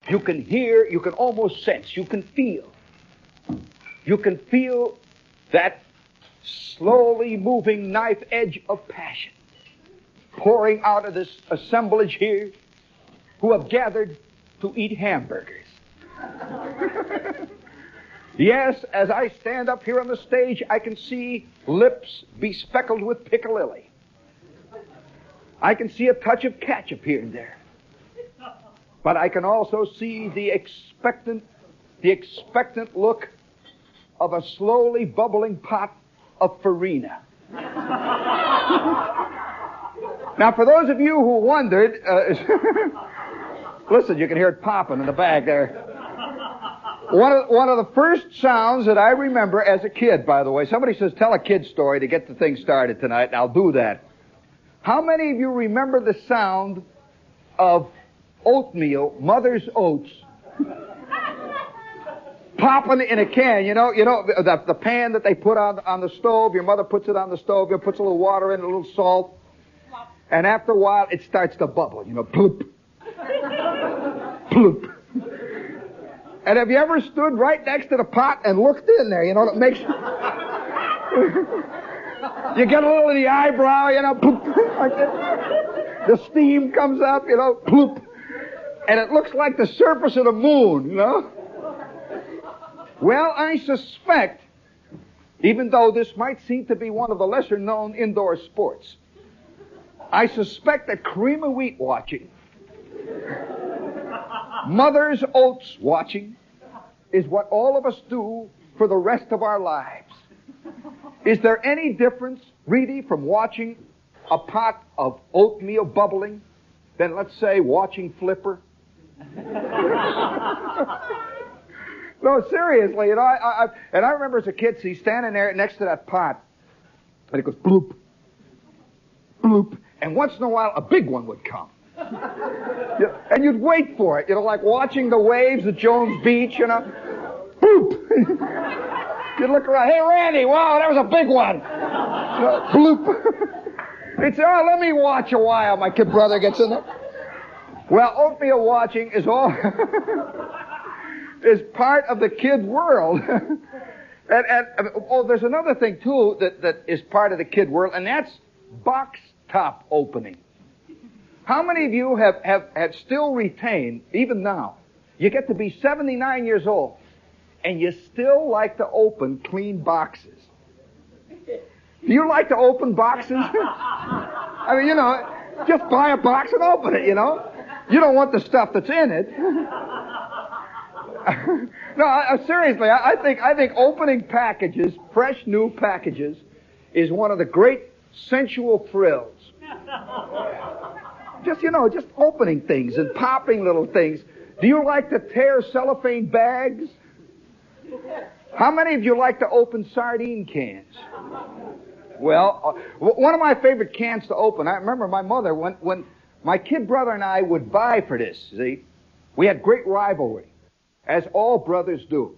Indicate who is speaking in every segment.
Speaker 1: You can hear, you can almost sense, you can feel. You can feel that slowly moving knife edge of passion pouring out of this assemblage here who have gathered to eat hamburgers. Yes, as I stand up here on the stage, I can see lips bespeckled with piccalilli. I can see a touch of ketchup here and there. But I can also see the expectant look of a slowly bubbling pot of farina. Now, for those of you who wondered, listen, you can hear it popping in the back there. One of the first sounds that I remember as a kid, by the way, somebody says, tell a kid story to get the thing started tonight, and I'll do that. How many of you remember the sound of oatmeal, Mother's Oats, popping in a can? You know the pan that they put on the stove, your mother puts it on the stove, you puts a little water in, a little salt, and after a while it starts to bubble, bloop, bloop. And have you ever stood right next to the pot and looked in there? It makes you get a little in the eyebrow, bloop, like that. The steam comes up, bloop. And it looks like the surface of the moon, Well, I suspect, even though this might seem to be one of the lesser known indoor sports, I suspect that cream of wheat watching, Mother's Oats watching, is what all of us do for the rest of our lives. Is there any difference, really, from watching a pot of oatmeal bubbling than, let's say, watching Flipper? No, seriously, I remember as a kid, standing there next to that pot, and it goes bloop, bloop, and once in a while, a big one would come. And you'd wait for it, like watching the waves at Jones Beach, bloop. You'd look around, hey, Randy, wow, that was a big one. Bloop. It's, let me watch a while, my kid brother gets in there. Well, oatmeal watching is is part of the kid world. and there's another thing, too, that is part of the kid world, and that's box top opening. How many of you have still retained, even now, you get to be 79 years old, and you still like to open clean boxes? Do you like to open boxes? I mean, just buy a box and open it, You don't want the stuff that's in it. No, seriously, I think opening packages, fresh new packages, is one of the great sensual thrills. Just opening things and popping little things. Do you like to tear cellophane bags? How many of you like to open sardine cans? Well, one of my favorite cans to open, I remember my mother, when my kid brother and I would vie for this, see, we had great rivalry, as all brothers do.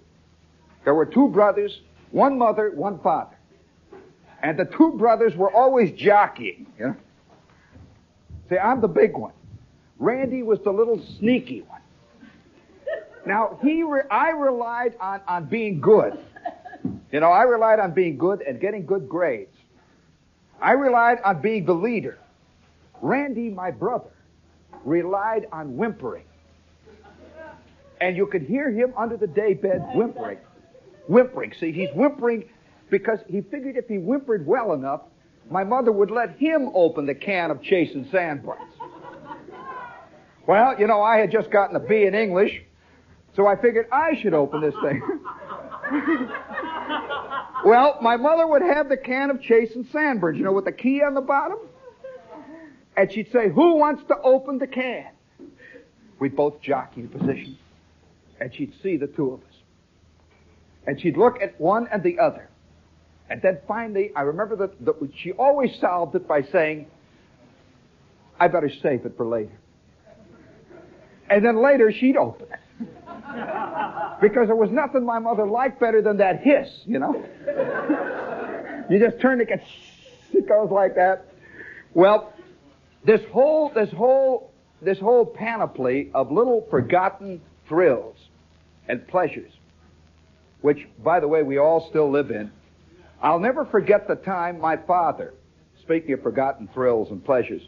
Speaker 1: There were two brothers, one mother, one father. And the two brothers were always jockeying, See, I'm the big one. Randy was the little sneaky one. Now, I relied on being good. I relied on being good and getting good grades. I relied on being the leader. Randy, my brother, relied on whimpering. And you could hear him under the daybed whimpering. Whimpering. See, he's whimpering because he figured if he whimpered well enough, my mother would let him open the can of Chasing Sandburns. Well, I had just gotten a B in English, so I figured I should open this thing. Well, my mother would have the can of Chasing Sandburns, with the key on the bottom. And she'd say, who wants to open the can? We'd both jockey in position. And she'd see the two of us. And she'd look at one and the other. And then finally, I remember that she always solved it by saying, I better save it for later. And then later, she'd open it. Because there was nothing my mother liked better than that hiss, You just turn it goes like that. Well, this whole panoply of little forgotten thrills and pleasures, which, by the way, we all still live in. I'll never forget the time my father, speaking of forgotten thrills and pleasures,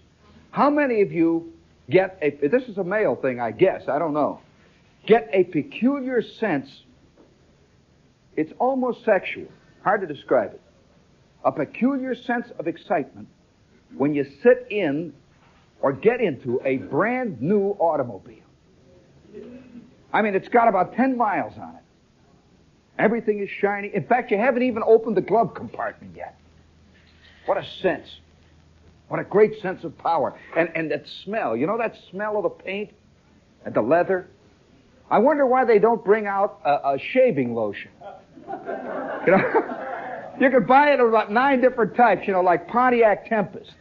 Speaker 1: how many of you get this is a male thing, I guess, I don't know, get a peculiar sense, it's almost sexual, hard to describe it, a peculiar sense of excitement when you sit in or get into a brand new automobile. I mean, it's got about 10 miles on it. Everything is shiny. In fact, you haven't even opened the glove compartment yet. What a sense. What a great sense of power. And that smell. You know that smell of the paint and the leather? I wonder why they don't bring out a shaving lotion. You know? You can buy it in about 9 different types, you know, like Pontiac Tempest.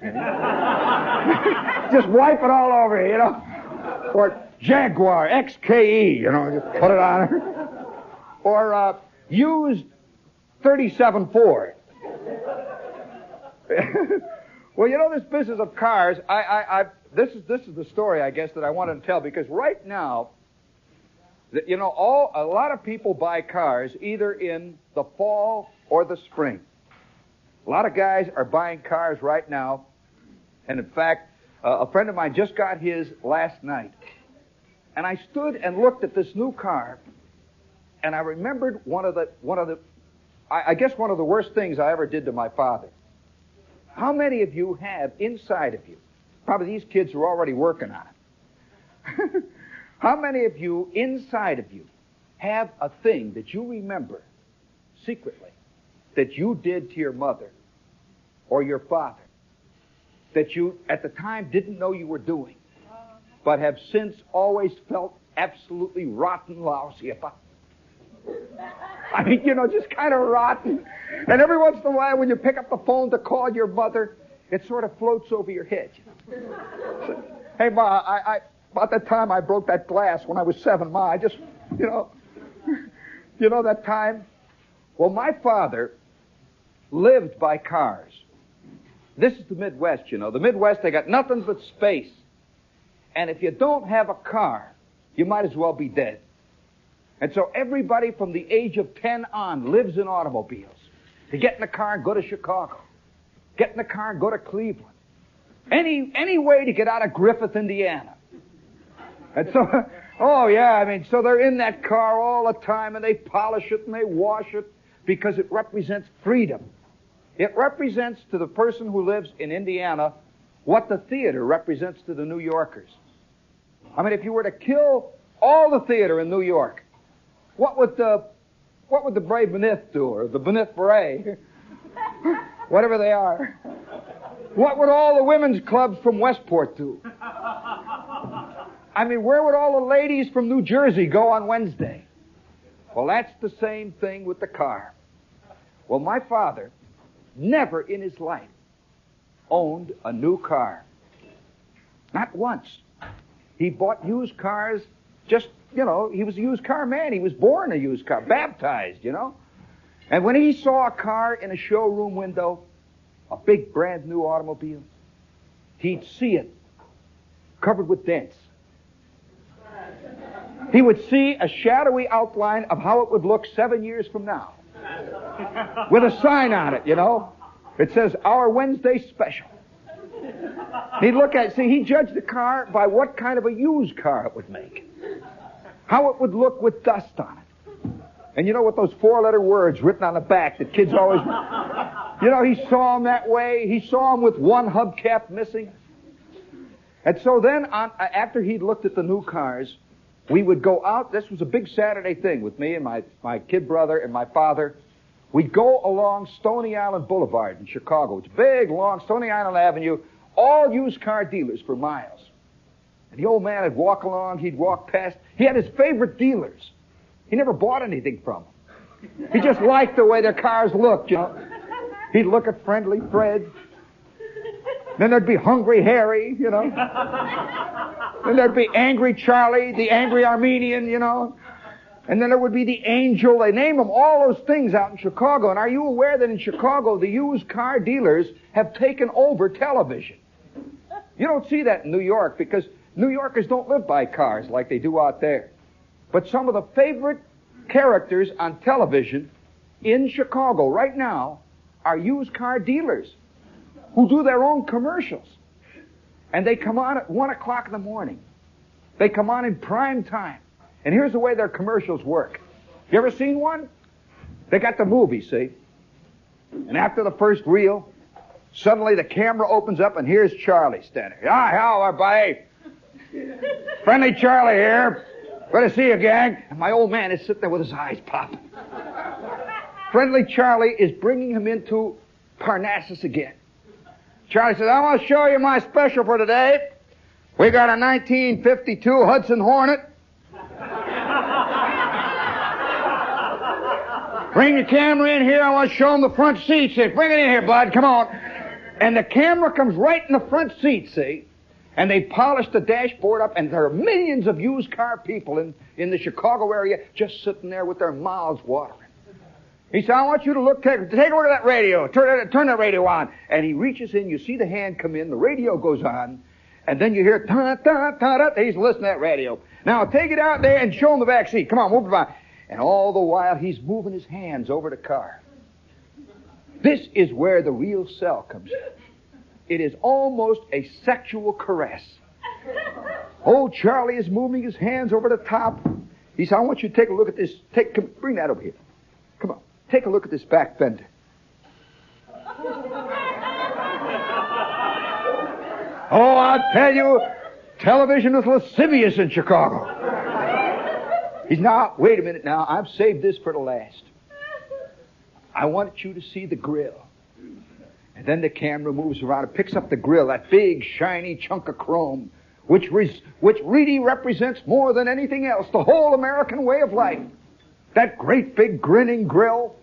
Speaker 1: Just wipe it all over, you know. Or Jaguar XKE, you know, just put it on her. Or used 37 Ford. Well, you know, this business of cars, this is the story, I guess, that I wanted to tell, because right now, you know, a lot of people buy cars either in the fall or the spring. A lot of guys are buying cars right now, and in fact, a friend of mine just got his last night. And I stood and looked at this new car, and I remembered one of the worst things I ever did to my father. How many of you have inside of you, probably these kids are already working on it, how many of you inside of you have a thing that you remember secretly that you did to your mother or your father that you at the time didn't know you were doing, but have since always felt absolutely rotten lousy about? I mean, you know, just kind of rotten. And every once in a while, when you pick up the phone to call your mother, it sort of floats over your head. You know? So, hey, Ma, I about that time I broke that glass when I was 7, Ma. I just, you know that time? Well, my father lived by cars. This is the Midwest, you know. The Midwest, they got nothing but space. And if you don't have a car, you might as well be dead. And so everybody from the age of 10 on lives in automobiles. To get in the car and go to Chicago. Get in the car and go to Cleveland. Any way to get out of Griffith, Indiana. And so, oh yeah, I mean, so they're in that car all the time, and they polish it and they wash it because it represents freedom. It represents to the person who lives in Indiana what the theater represents to the New Yorkers. I mean, if you were to kill all the theater in New York, what would the Brave Benith do, or the Benith Beret, whatever they are? What would all the women's clubs from Westport do? I mean, where would all the ladies from New Jersey go on Wednesday? Well, that's the same thing with the car. Well, my father never in his life owned a new car. Not once. He bought used cars just, you know, he was a used car man. He was born a used car, baptized, you know. And when he saw a car in a showroom window, a big brand new automobile, he'd see it covered with dents. He would see a shadowy outline of how it would look 7 years from now. With a sign on it, you know. It says, "Our Wednesday Special." He'd look at, he judged the car by what kind of a used car it would make. How it would look with dust on it. And you know, with those 4-letter words written on the back that kids always, you know, he saw them that way. He saw them with one hubcap missing. And so then, after he'd looked at the new cars, we would go out. This was a big Saturday thing with me and my kid brother and my father. We'd go along Stony Island Boulevard in Chicago. It's big, long Stony Island Avenue, all used car dealers for miles. And the old man would walk along, he'd walk past. He had his favorite dealers. He never bought anything from them. He just liked the way their cars looked, you know. He'd look at Friendly Fred. Then there'd be Hungry Harry, you know. Then there'd be Angry Charlie, the Angry Armenian, you know. And then there would be the Angel. They name them all those things out in Chicago. And are you aware that in Chicago, the used car dealers have taken over television? You don't see that in New York because New Yorkers don't live by cars like they do out there. But some of the favorite characters on television in Chicago right now are used car dealers who do their own commercials. And they come on at 1 o'clock in the morning. They come on in prime time. And here's the way their commercials work. You ever seen one? They got the movie, see? And after the first reel, suddenly the camera opens up and here's Charlie standing. Hi, how are buddy? Friendly Charlie here. Good to see you, gang. And my old man is sitting there with his eyes popping. Friendly Charlie is bringing him into Parnassus again. Charlie says, I want to show you my special for today. We got a 1952 Hudson Hornet. Bring the camera in here. I want to show them the front seat. Say, bring it in here, bud. Come on. And the camera comes right in the front seat, see? And they polish the dashboard up, and there are millions of used car people in the Chicago area just sitting there with their mouths watering. He said, I want you to take a look at that radio. Turn that radio on. And he reaches in. You see the hand come in. The radio goes on. And then you hear, ta-ta-ta-ta. He's listening to that radio. Now, take it out there and show him the back seat. Come on, move it by. And all the while, he's moving his hands over the car. This is where the real sell comes in. It is almost a sexual caress. Old Charlie is moving his hands over the top. He said, I want you to take a look at this. Bring that over here. Come on. Take a look at this back fender. Oh, I'll tell you, television is lascivious in Chicago. He's now, wait a minute now, I've saved this for the last. I want you to see the grill. And then the camera moves around and picks up the grill, that big, shiny chunk of chrome, which really represents more than anything else the whole American way of life. That great big grinning grill.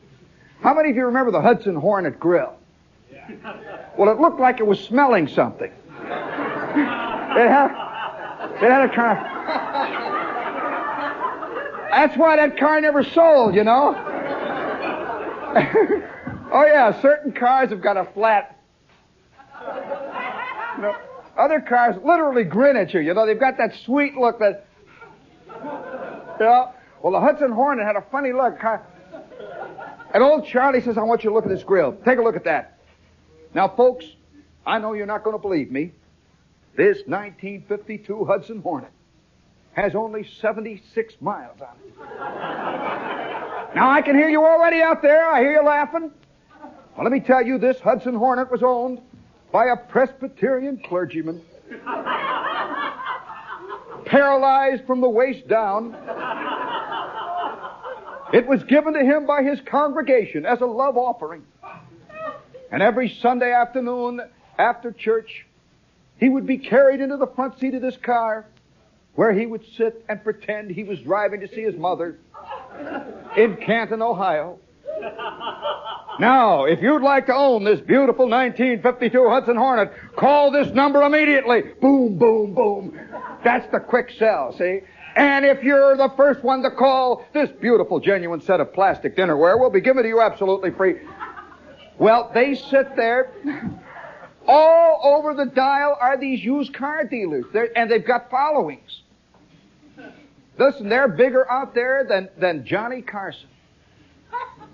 Speaker 1: How many of you remember the Hudson Hornet grill? Well, it looked like it was smelling something. It had a kind of... That's why that car never sold, you know. Oh, yeah, certain cars have got a flat... You know, other cars literally grin at you, you know. They've got that sweet look that... You know. Well, the Hudson Hornet had a funny look. And old Charlie says, I want you to look at this grill. Take a look at that. Now, folks, I know you're not going to believe me. This 1952 Hudson Hornet has only 76 miles on it. Now, I can hear you already out there. I hear you laughing. Well, let me tell you, this Hudson Hornet was owned by a Presbyterian clergyman, paralyzed from the waist down. It was given to him by his congregation as a love offering. And every Sunday afternoon after church, he would be carried into the front seat of this car where he would sit and pretend he was driving to see his mother in Canton, Ohio. Now, if you'd like to own this beautiful 1952 Hudson Hornet, call this number immediately. Boom, boom, boom. That's the quick sell, see? And if you're the first one to call, this beautiful, genuine set of plastic dinnerware will be given to you absolutely free. Well, they sit there. All over the dial are these used car dealers, and they've got followings. Listen, they're bigger out there than Johnny Carson.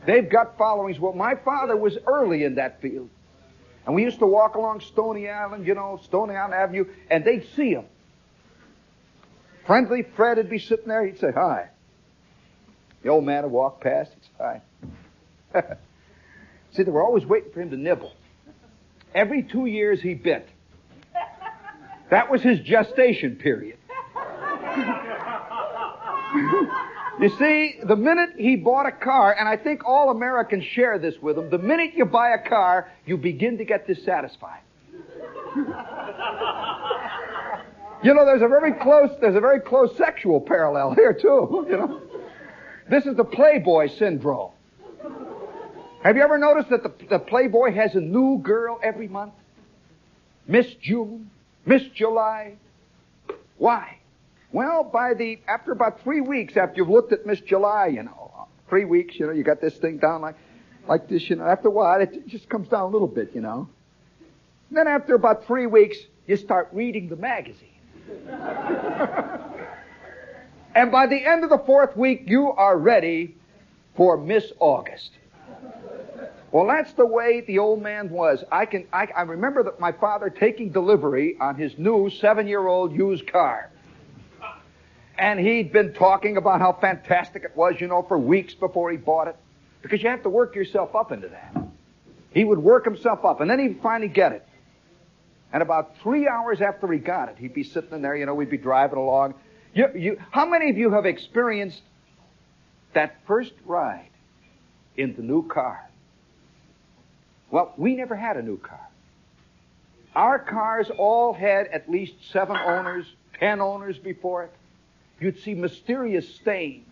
Speaker 1: They've got followings. Well, my father was early in that field. And we used to walk along Stony Island, you know, Stony Island Avenue, and they'd see him. Friendly Fred would be sitting there. He'd say, hi. The old man would walk past. He'd say, hi. See, they were always waiting for him to nibble. Every 2 years he bit. That was his gestation period. You see, the minute he bought a car, and I think all Americans share this with him, the minute you buy a car, you begin to get dissatisfied. You know, there's a very close sexual parallel here too, you know. This is the Playboy syndrome. Have you ever noticed that the Playboy has a new girl every month? Miss June, Miss July. Why? Well, after about 3 weeks after you've looked at Miss July, you know, 3 weeks, you know, you got this thing down like this, you know. After a while, it just comes down a little bit, you know. And then after about 3 weeks, you start reading the magazine. And by the end of the 4th week, you are ready for Miss August. Well, that's the way the old man was. I remember that my father taking delivery on his new 7-year-old used car. And he'd been talking about how fantastic it was, for weeks before he bought it. Because you have to work yourself up into that. He would work himself up, and then he'd finally get it. And about 3 hours after he got it, he'd be sitting in there, we'd be driving along. How many of you have experienced that first ride in the new car? Well, we never had a new car. Our cars all had at least 7 owners, 10 owners before it. You'd see mysterious stains.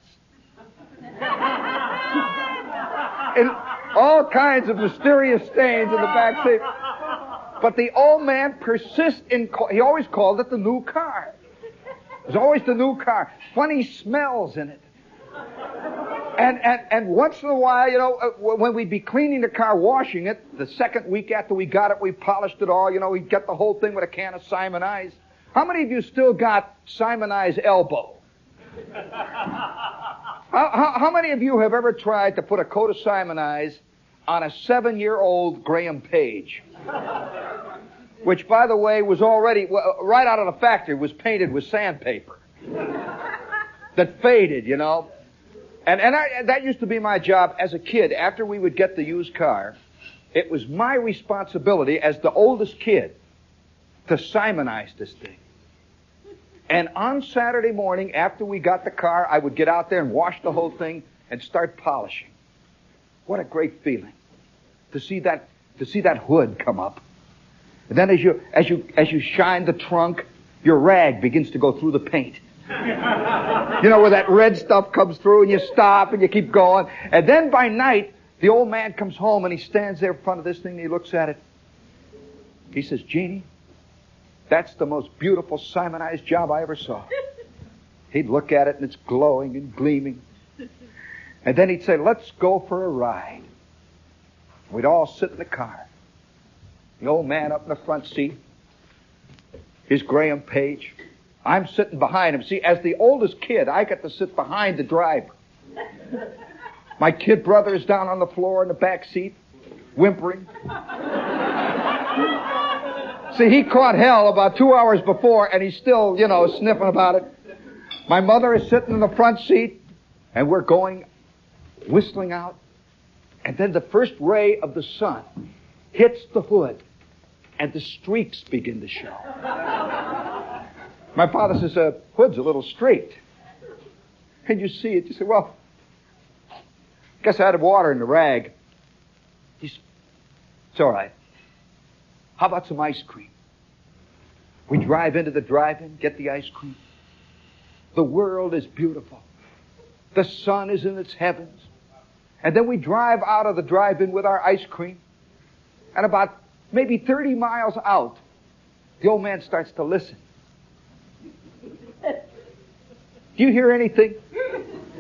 Speaker 1: And all kinds of mysterious stains in the back seat. But the old man persists he always called it the new car. It was always the new car. Funny smells in it. And once in a while, when we'd be cleaning the car, washing it, the second week after we got it, we polished it all, we'd get the whole thing with a can of Simon Eyes. How many of you still got Simon Eyes elbow? How many of you have ever tried to put a coat of Simon Eyes on a 7-year-old Graham Page? Which, by the way, was already, right out of the factory, was painted with sandpaper. That faded, And that used to be my job as a kid. After we would get the used car, it was my responsibility as the oldest kid to Simonize this thing. And on Saturday morning, after we got the car, I would get out there and wash the whole thing and start polishing. What a great feeling to see that hood come up. And then as you shine the trunk, your rag begins to go through the paint. Where that red stuff comes through, and you stop and you keep going. And then by night, the old man comes home and he stands there in front of this thing and he looks at it. He says, "Jeannie, that's the most beautiful Simonized job I ever saw." He'd look at it and it's glowing and gleaming. And then he'd say, "Let's go for a ride." We'd all sit in the car. The old man up in the front seat, his Graham Page. I'm sitting behind him. See, as the oldest kid, I got to sit behind the driver. My kid brother is down on the floor in the back seat, whimpering. See, he caught hell about 2 hours before, and he's still, sniffing about it. My mother is sitting in the front seat, and we're going, whistling out. And then the first ray of the sun hits the hood, and the streaks begin to show. My father says, "Hood's a little streaked." And you see it. You say, "Well, guess I had water in the rag." He said, "It's all right. How about some ice cream?" We drive into the drive-in, get the ice cream. The world is beautiful. The sun is in its heavens. And then we drive out of the drive-in with our ice cream. And about maybe 30 miles out, the old man starts to listen. Do you hear anything?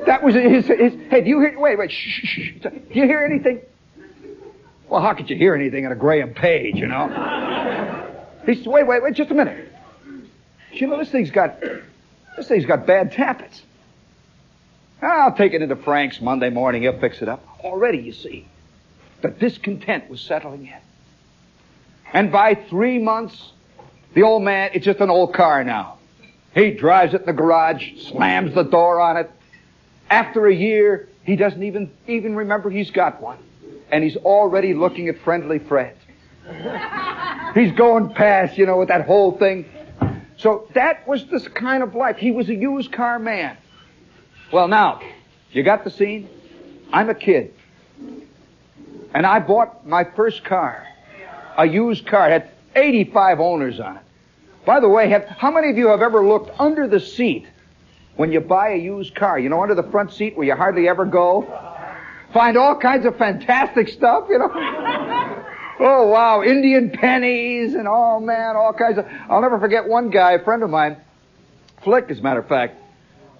Speaker 1: That was his hey, do you hear, wait, shh. Do you hear anything? Well, how could you hear anything in a Graham Page, He said, wait, just a minute. This thing's got bad tappets. I'll take it into Frank's Monday morning, he'll fix it up. Already, you see, the discontent was settling in. And by 3 months, the old man, it's just an old car now. He drives it in the garage, slams the door on it. After a year, he doesn't even remember he's got one. And he's already looking at Friendly Fred. He's going past, with that whole thing. So that was this kind of life. He was a used car man. Well, now, you got the scene? I'm a kid. And I bought my first car. A used car. It had 85 owners on it. By the way, how many of you have ever looked under the seat when you buy a used car? Under the front seat where you hardly ever go? Find all kinds of fantastic stuff, Oh, wow, Indian pennies and, oh, man, all kinds of... I'll never forget one guy, a friend of mine, Flick, as a matter of fact,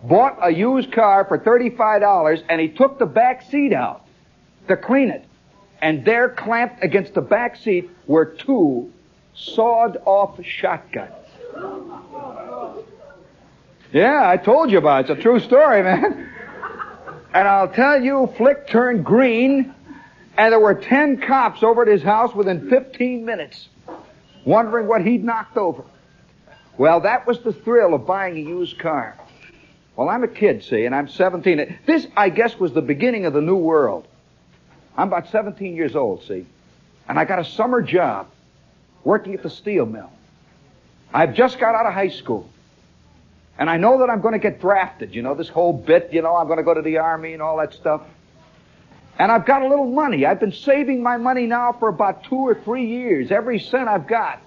Speaker 1: bought a used car for $35, and he took the back seat out to clean it. And there, clamped against the back seat, were 2 sawed-off shotguns. Yeah, I told you about it. It's a true story, man. And I'll tell you, Flick turned green, and there were 10 cops over at his house within 15 minutes, wondering what he'd knocked over. Well, that was the thrill of buying a used car. Well, I'm a kid, see, and I'm 17. This, I guess, was the beginning of the new world. I'm about 17 years old, see, and I got a summer job working at the steel mill. I've just got out of high school, and I know that I'm going to get drafted, you know, this whole bit, you know, I'm going to go to the Army and all that stuff. And I've got a little money. I've been saving my money now for about 2 or 3 years, every cent I've got.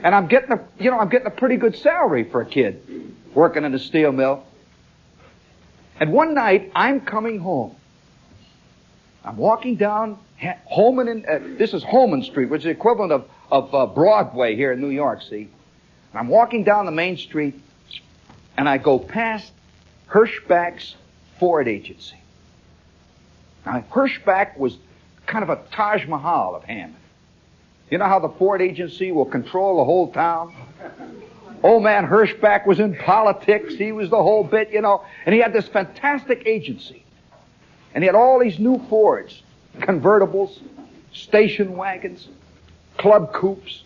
Speaker 1: And I'm getting a pretty good salary for a kid working in a steel mill. And one night, I'm coming home. I'm walking down this is Holman Street, which is the equivalent of Broadway here in New York, see? And I'm walking down the main street, and I go past Hirschbach's Ford agency. Now, Hirschbach was kind of a Taj Mahal of Hammond. You know how the Ford agency will control the whole town? Old man Hirschbach was in politics. He was the whole bit, you know. And he had this fantastic agency. And he had all these new Fords, convertibles, station wagons, club coupes.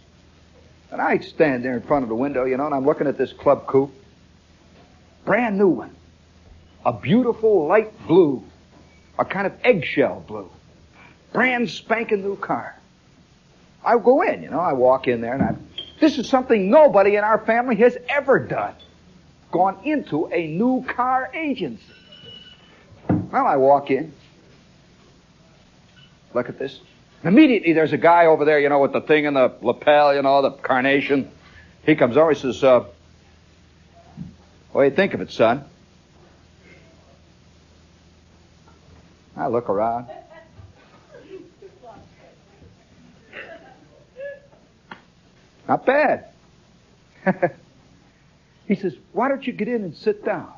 Speaker 1: And I'd stand there in front of the window, you know, and I'm looking at this club coupe. Brand new one. A beautiful light blue. A kind of eggshell blue. Brand spanking new car. I go in, you know, I walk in there, and this is something nobody in our family has ever done. Gone into a new car agency. Well, I walk in. Look at this. And immediately there's a guy over there, you know, with the thing in the lapel, you know, the carnation. He comes over, he says, what do you think of it, son? I look around. Not bad. He says, why don't you get in and sit down?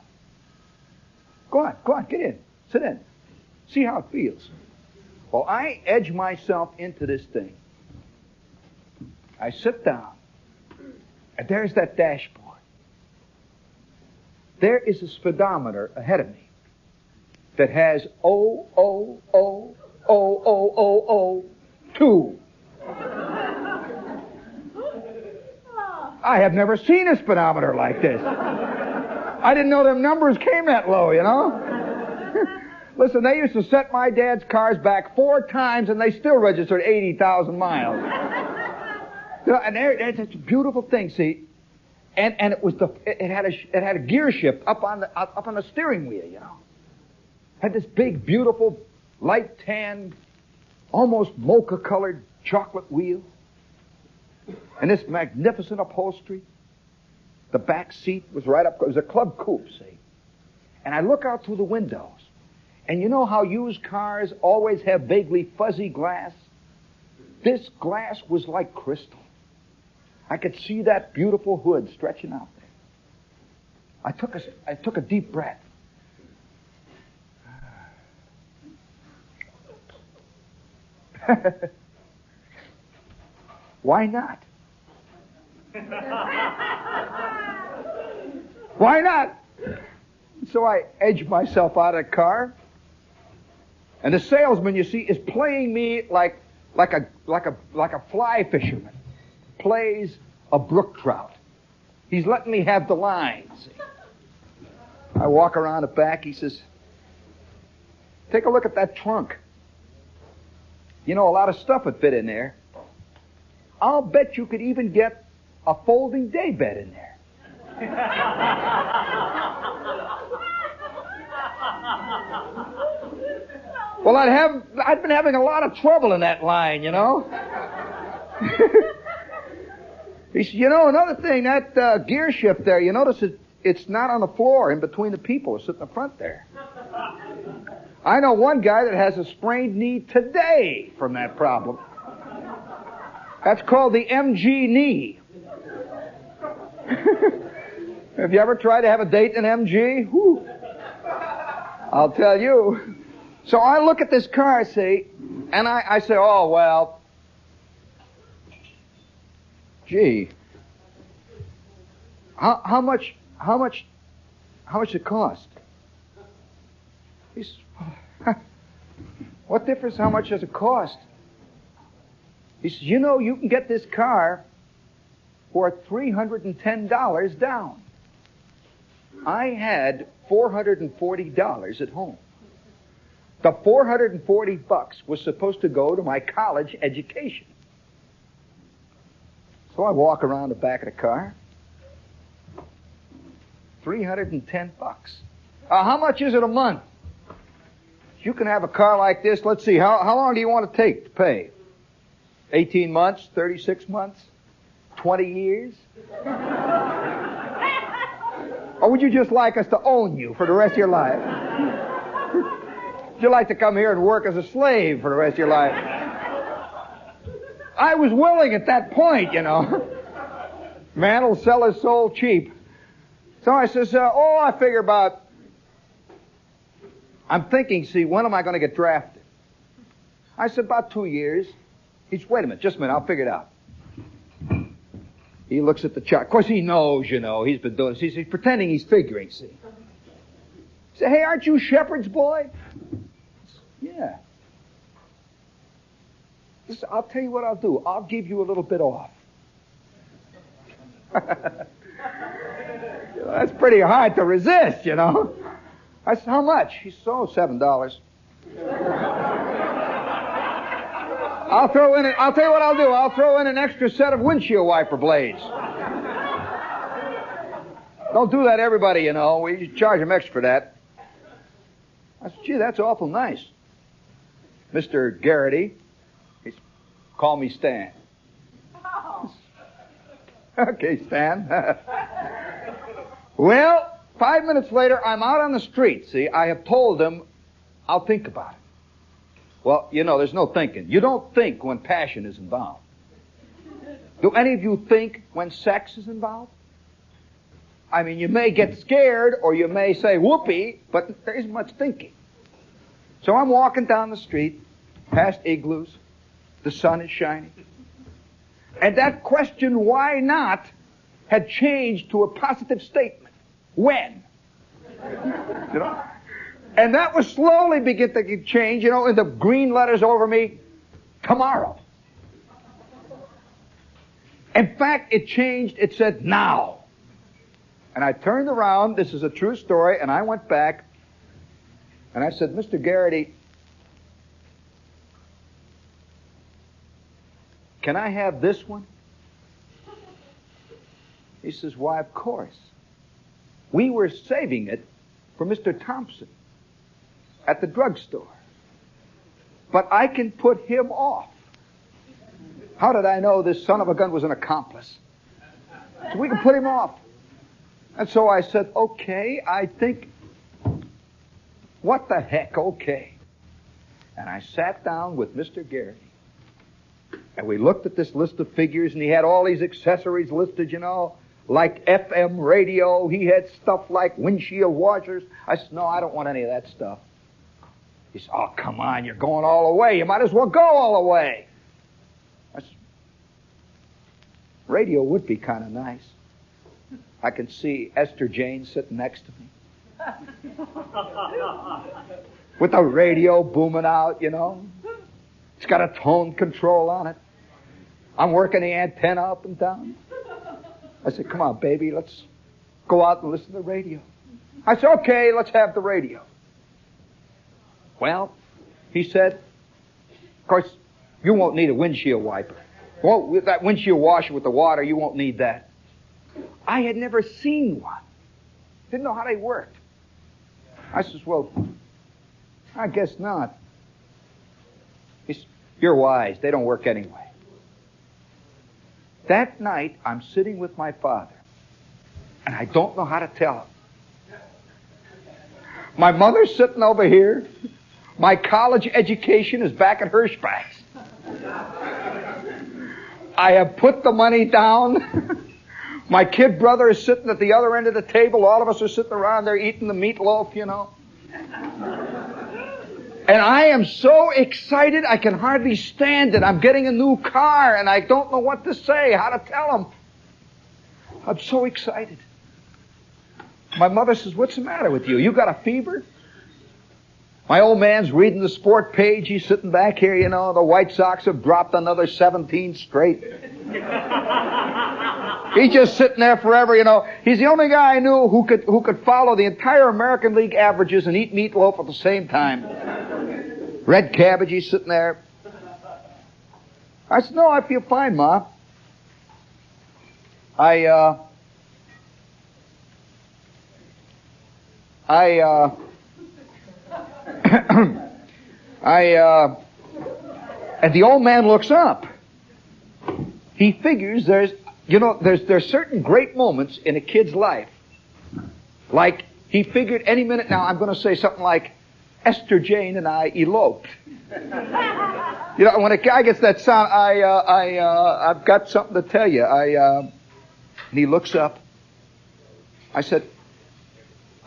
Speaker 1: Go on, get in. Sit in. See how it feels. Well, I edge myself into this thing. I sit down, and there's that dashboard. There is a speedometer ahead of me that has 0000002. I have never seen a speedometer like this. I didn't know them numbers came that low, you know. Listen, they used to set my dad's cars back 4 times, and they still registered 80,000 miles. You know, and there's a beautiful thing, see. And it had a gear shift up on the steering wheel, you know. Had this big, beautiful, light tan, almost mocha-colored chocolate wheel. And this magnificent upholstery. The back seat was right up. It was a club coupe, see. And I look out through the windows. And you know how used cars always have vaguely fuzzy glass? This glass was like crystal. I could see that beautiful hood stretching out there. I took a deep breath. Why not? Why not? So I edge myself out of the car, and the salesman, you see, is playing me like a fly fisherman plays a brook trout. He's letting me have the lines. I walk around the back. He says, "Take a look at that trunk. You know, a lot of stuff would fit in there. I'll bet you could even get a folding daybed in there." Well, I'd been having a lot of trouble in that line, you know. He said, "You know, another thing, that gear shift there, you notice it's not on the floor in between the people who sit in the front there. I know one guy that has a sprained knee today from that problem. That's called the MG knee." Have you ever tried to have a date in MG? Whew. I'll tell you. So I look at this car, see, and I say, "Oh, well, gee, how much how much it cost? He says, what difference how much does it cost? He says, you know, you can get this car for $310 down. I had $440 at home. The $440 was supposed to go to my college education. So I walk around the back of the car. $310. How much is it a month? You can have a car like this. Let's see, how long do you want to take to pay? 18 months, 36 months, 20 years? Or would you just like us to own you for the rest of your life? Would you like to come here and work as a slave for the rest of your life? I was willing at that point, you know. Man will sell his soul cheap. So I says, I figure about, I'm thinking, see, when am I going to get drafted? I said, about 2 years. He said, wait a minute, just a minute, I'll figure it out. He looks at the chart. Of course, he knows, you know, he's been doing this. He's pretending he's figuring, see. He said, hey, aren't you Shepherd's boy? Yeah. He said, I'll tell you what I'll do. I'll give you a little bit off. That's pretty hard to resist, you know. I said, how much? He said, $7. I'll tell you what I'll do. I'll throw in an extra set of windshield wiper blades. Don't do that, everybody, you know. We charge them extra for that. I said, gee, that's awful nice. Mr. Garrity, call me Stan. Okay, Stan. Well, 5 minutes later, I'm out on the street, see. I have told them I'll think about it. Well, you know, there's no thinking. You don't think when passion is involved. Do any of you think when sex is involved? I mean, you may get scared or you may say whoopee, but there isn't much thinking. So I'm walking down the street, past igloos. The sun is shining. And that question, why not, had changed to a positive statement. When? You know? And that was slowly begin to change, you know, in the green letters over me, tomorrow. In fact, it changed, it said now. And I turned around, this is a true story, and I went back, and I said, Mr. Garrity, can I have this one? He says, why, of course. We were saving it for Mr. Thompson at the drugstore. But I can put him off. How did I know this son of a gun was an accomplice? So we can put him off. And so I said, okay, I think, what the heck, okay. And I sat down with Mr. Garrity. And we looked at this list of figures, and he had all these accessories listed, you know, like FM radio. He had stuff like windshield washers. I said, no, I don't want any of that stuff. He said, oh, come on, you're going all the way. You might as well go all the way. I said, radio would be kind of nice. I can see Esther Jane sitting next to me. With the radio booming out, you know. It's got a tone control on it. I'm working the antenna up and down. I said, come on, baby, let's go out and listen to the radio. I said, okay, let's have the radio. Well, he said, of course, you won't need a windshield wiper. Well, with that windshield washer with the water, you won't need that. I had never seen one. Didn't know how they worked. I says, well, I guess not. He said, you're wise. They don't work anyway. That night, I'm sitting with my father, and I don't know how to tell him. My mother's sitting over here. My college education is back at Hirschbach's. I have put the money down. My kid brother is sitting at the other end of the table. All of us are sitting around there eating the meatloaf, you know. And I am so excited I can hardly stand it. I'm getting a new car and I don't know what to say, how to tell him. I'm so excited. My mother says, what's the matter with you? You got a fever? My old man's reading the sport page. He's sitting back here, you know, the White Sox have dropped another 17 straight. He's just sitting there forever, you know. He's the only guy I knew who could follow the entire American League averages and eat meatloaf at the same time. Red cabbage, he's sitting there. I said, no, I feel fine, Ma. And the old man looks up. He figures there's certain great moments in a kid's life. Like, he figured any minute now I'm going to say something like, Esther Jane and I eloped. You know, when a guy gets that sound, I've got something to tell you. And he looks up. I said,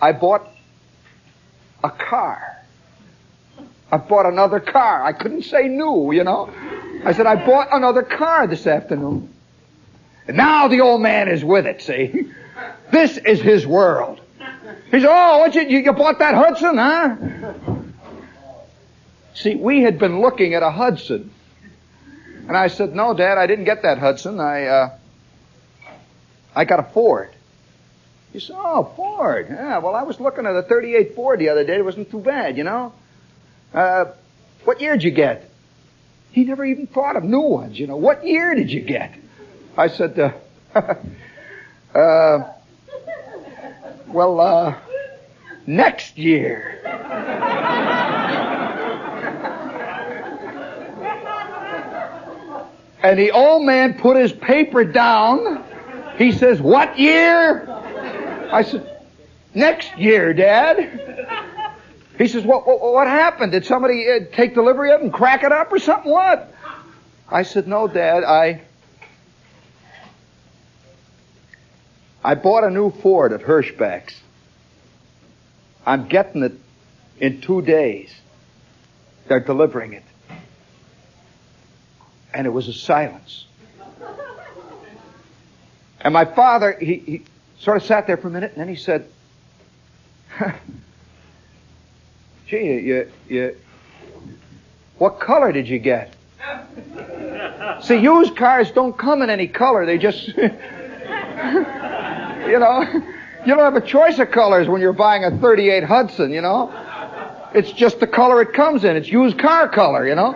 Speaker 1: I bought a car. I bought another car. I couldn't say new, you know. I said, I bought another car this afternoon. And now the old man is with it, see. This is his world. He said, oh, you bought that Hudson, huh? See, we had been looking at a Hudson. And I said, no, Dad, I didn't get that Hudson. I got a Ford. He said, oh, Ford. Yeah, well, I was looking at a 38 Ford the other day. It wasn't too bad, you know. What year did you get? He never even thought of new ones, you know. What year did you get? I said, next year. And the old man put his paper down. He says, what year? I said, next year, Dad. He says, what happened? Did somebody take delivery of it and crack it up or something? What? I said, no, Dad, I bought a new Ford at Hirschbach's. I'm getting it in 2 days. They're delivering it. And it was a silence. And my father, he sort of sat there for a minute, and then he said, gee, what color did you get? See, used cars don't come in any color. They just, you know, you don't have a choice of colors when you're buying a 38 Hudson, you know. It's just the color it comes in. It's used car color, you know.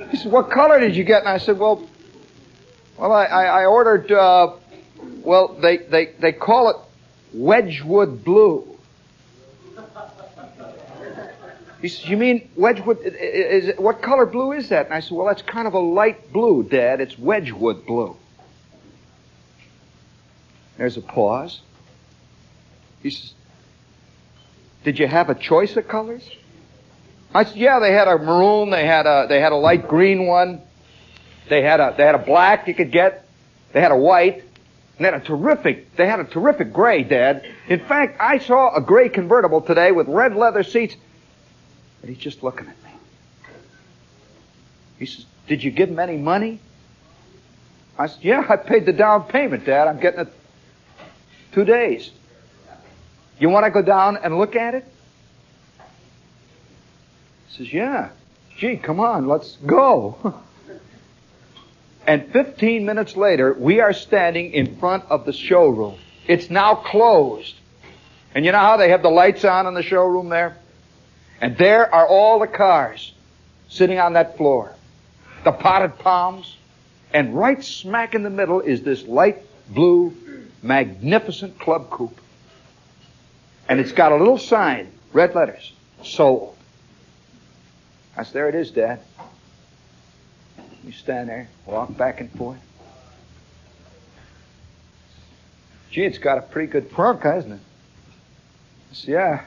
Speaker 1: He said, what color did you get? And I said, well, I ordered, they call it Wedgwood blue. He says, you mean Wedgwood, what color blue is that? And I said, well, that's kind of a light blue, Dad. It's Wedgwood blue. There's a pause. He says, did you have a choice of colors? I said, yeah, they had a maroon, they had a light green one, they had a black you could get, they had a white, and they had a terrific gray, Dad. In fact, I saw a gray convertible today with red leather seats. And he's just looking at me. He says, did you give him any money? I said, yeah, I paid the down payment, Dad. I'm getting it 2 days. You want to go down and look at it? He says, yeah. Gee, come on, let's go. And 15 minutes later, we are standing in front of the showroom. It's now closed. And you know how they have the lights on in the showroom there? And there are all the cars sitting on that floor. The potted palms. And right smack in the middle is this light blue, magnificent club coupe. And it's got a little sign, red letters, sold. I said, there it is, Dad. You stand there, walk back and forth. Gee, it's got a pretty good front, hasn't it? I said, yeah.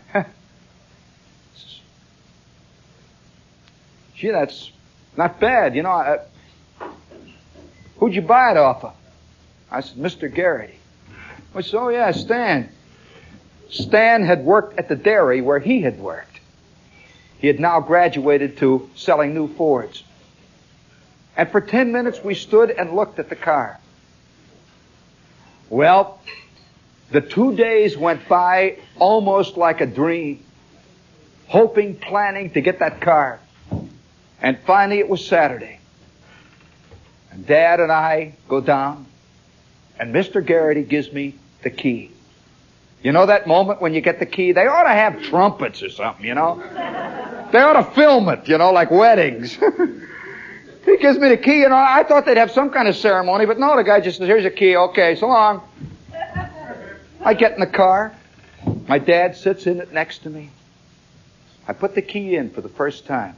Speaker 1: Gee, that's not bad. You know, who'd you buy it off of? I said, Mr. Garrity. I said, oh, yeah, Stan. Stan had worked at the dairy where he had worked. He had now graduated to selling new Fords. And for 10 minutes we stood and looked at the car. Well, the 2 days went by almost like a dream, hoping, planning to get that car. And finally it was Saturday. And Dad and I go down, and Mr. Garrity gives me the key. You know that moment when you get the key? They ought to have trumpets or something, you know? They ought to film it, you know, like weddings. He gives me the key, and I thought they'd have some kind of ceremony, but no, the guy just says, here's your key, okay, so long. I get in the car. My dad sits in it next to me. I put the key in for the first time.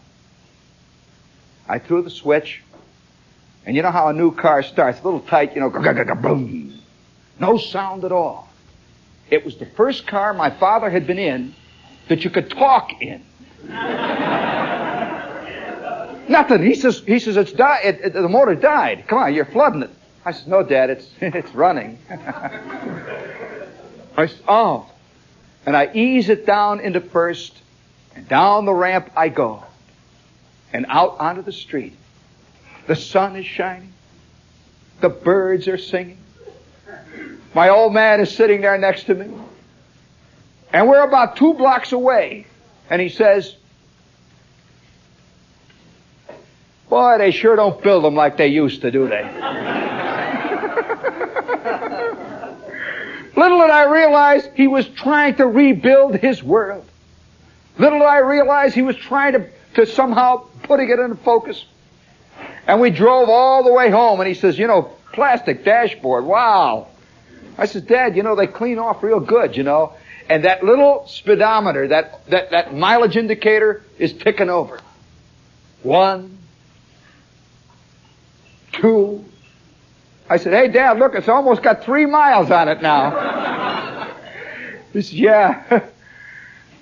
Speaker 1: I threw the switch, and you know how a new car starts, a little tight, you know, boom. No sound at all. It was the first car my father had been in that you could talk in. Nothing. He says it's died. The motor died. Come on, you're flooding it. I said, no, Dad, it's running. I said, oh. And I ease it down into first, and down the ramp I go, and out onto the street. The sun is shining. The birds are singing. My old man is sitting there next to me. And we're about 2 blocks away. And he says, boy, they sure don't build them like they used to, do they? Little did I realize he was trying to rebuild his world. Little did I realize he was trying to somehow putting it into focus. And we drove all the way home, and he says, you know, plastic dashboard, wow. I said, Dad, you know, they clean off real good, you know. And that little speedometer, that mileage indicator is ticking over. 1, 2. I said, hey, Dad, look, it's almost got 3 miles on it now. He said, yeah,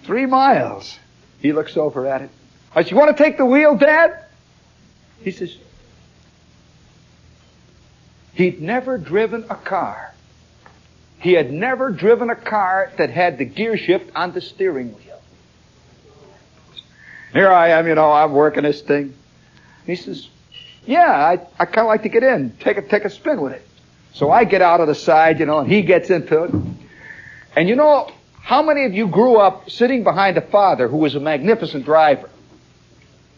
Speaker 1: 3 miles. He looks over at it. I said, you want to take the wheel, Dad? He says, he'd never driven a car. He had never driven a car that had the gear shift on the steering wheel. Here I am, you know, I'm working this thing. He says, yeah, I kind of like to get in, take a spin with it. So I get out of the side, you know, and he gets into it. And you know, how many of you grew up sitting behind a father who was a magnificent driver?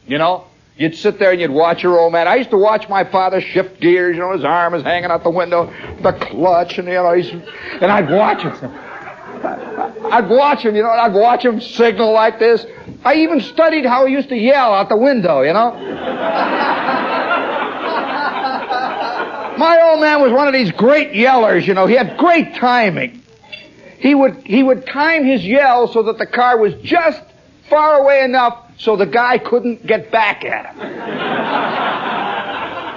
Speaker 1: You know? You'd sit there and you'd watch your old man. I used to watch my father shift gears, you know, his arm is hanging out the window, the clutch, and, you know, and I'd watch him. I'd watch him, you know, and I'd watch him signal like this. I even studied how he used to yell out the window, you know. My old man was one of these great yellers, you know. He had great timing. He would time his yell so that the car was just far away enough so the guy couldn't get back at him.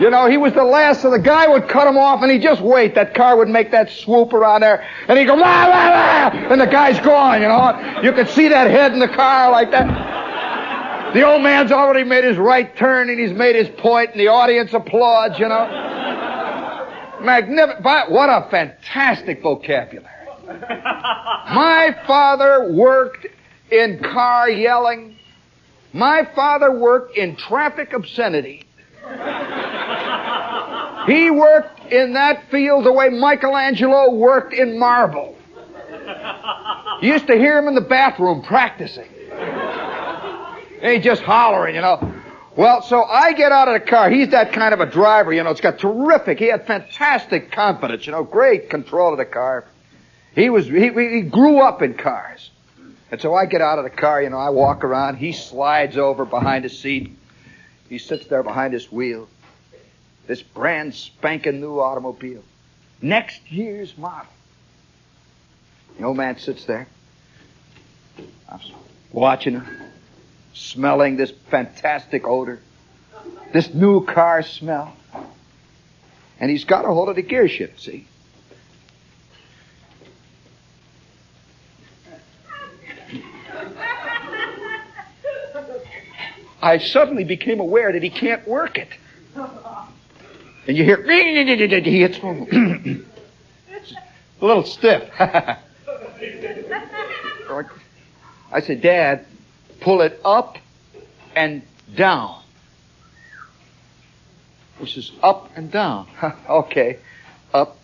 Speaker 1: You know, he was the last, so the guy would cut him off, and he'd just wait. That car would make that swoop around there, and he'd go, wah, wah, wah, and the guy's gone, you know. You could see that head in the car like that. The old man's already made his right turn, and he's made his point, and the audience applauds, you know. Magnificent. What a fantastic vocabulary. My father worked in car yelling. My father worked in traffic obscenity. He worked in that field the way Michelangelo worked in marble. You used to hear him in the bathroom practicing. And he's just hollering, you know. Well, so I get out of the car. He's that kind of a driver, you know. It's got terrific. He had fantastic confidence, you know, great control of the car. He grew up in cars. And so I get out of the car, you know, I walk around. He slides over behind his seat. He sits there behind his wheel. This brand spanking new automobile. Next year's model. The old man sits there. I'm watching him, smelling this fantastic odor, this new car smell. And he's got a hold of the gear shift, see? I suddenly became aware that he can't work it. And you hear, he hits a little stiff. I said, Dad, pull it up and down. He says, up and down. Okay. Up.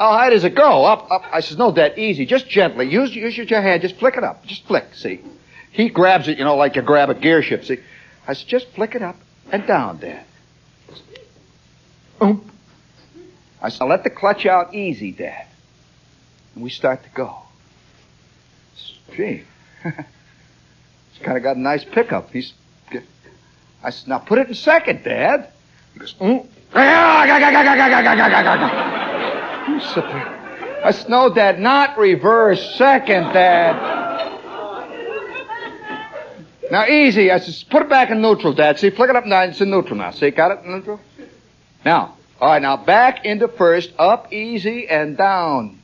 Speaker 1: How high does it go? Up, up. I says, no, Dad, easy. Just gently. Use your hand. Just flick it up. Just flick, see. He grabs it, like you grab a gear shift, see. I said, just flick it up and down, Dad. Oomp. I said, now let the clutch out easy, Dad. And we start to go. Gee. It's kind of got a nice pickup. I said, now put it in second, Dad. He goes, I said, no, Dad, not reverse, second, Dad. Now, easy. I said, put it back in neutral, Dad. See, flick it up and down. It's in neutral now. See, got it in neutral? Now, all right, now back into first, up, easy, and down.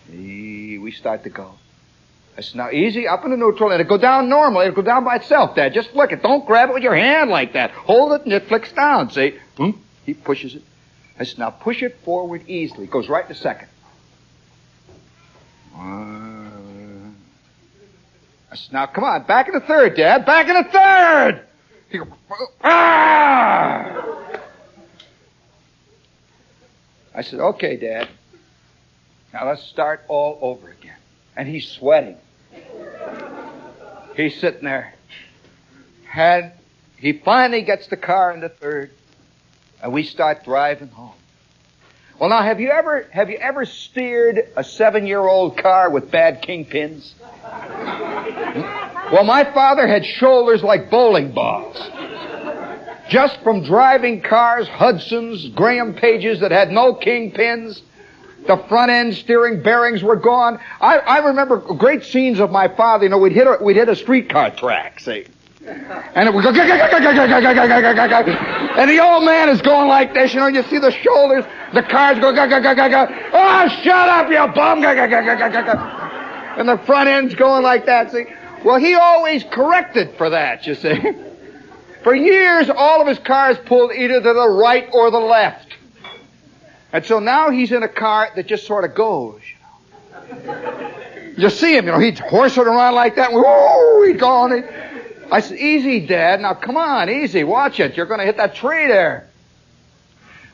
Speaker 1: We start to go. I said, now easy, up into neutral, and it'll go down normally. It'll go down by itself, Dad. Just flick it. Don't grab it with your hand like that. Hold it, and it flicks down, see? He pushes it. I said, now push it forward easily. It goes right to second. I said, now come on, back in the third, Dad. Back in the third! He goes, ah! I said, okay, Dad. Now let's start all over again. And he's sweating. He's sitting there. And he finally gets the car into third. And we start driving home. Well, now, have you ever steered a 7-year-old car with bad kingpins? Well, my father had shoulders like bowling balls. Just from driving cars, Hudsons, Graham Pages that had no kingpins. The front end steering bearings were gone. I remember great scenes of my father. We'd hit a streetcar track, see. And it would go, and the old man is going like this, you see the shoulders, the cars go, oh, shut up, you bum, and the front end's going like that, see. Well, he always corrected for that, you see. For years, all of his cars pulled either to the right or the left. And so now he's in a car that just sort of goes, You see him, he's horsing around like that. Whoa, he's going. I said, easy, Dad. Now, come on, easy. Watch it. You're going to hit that tree there.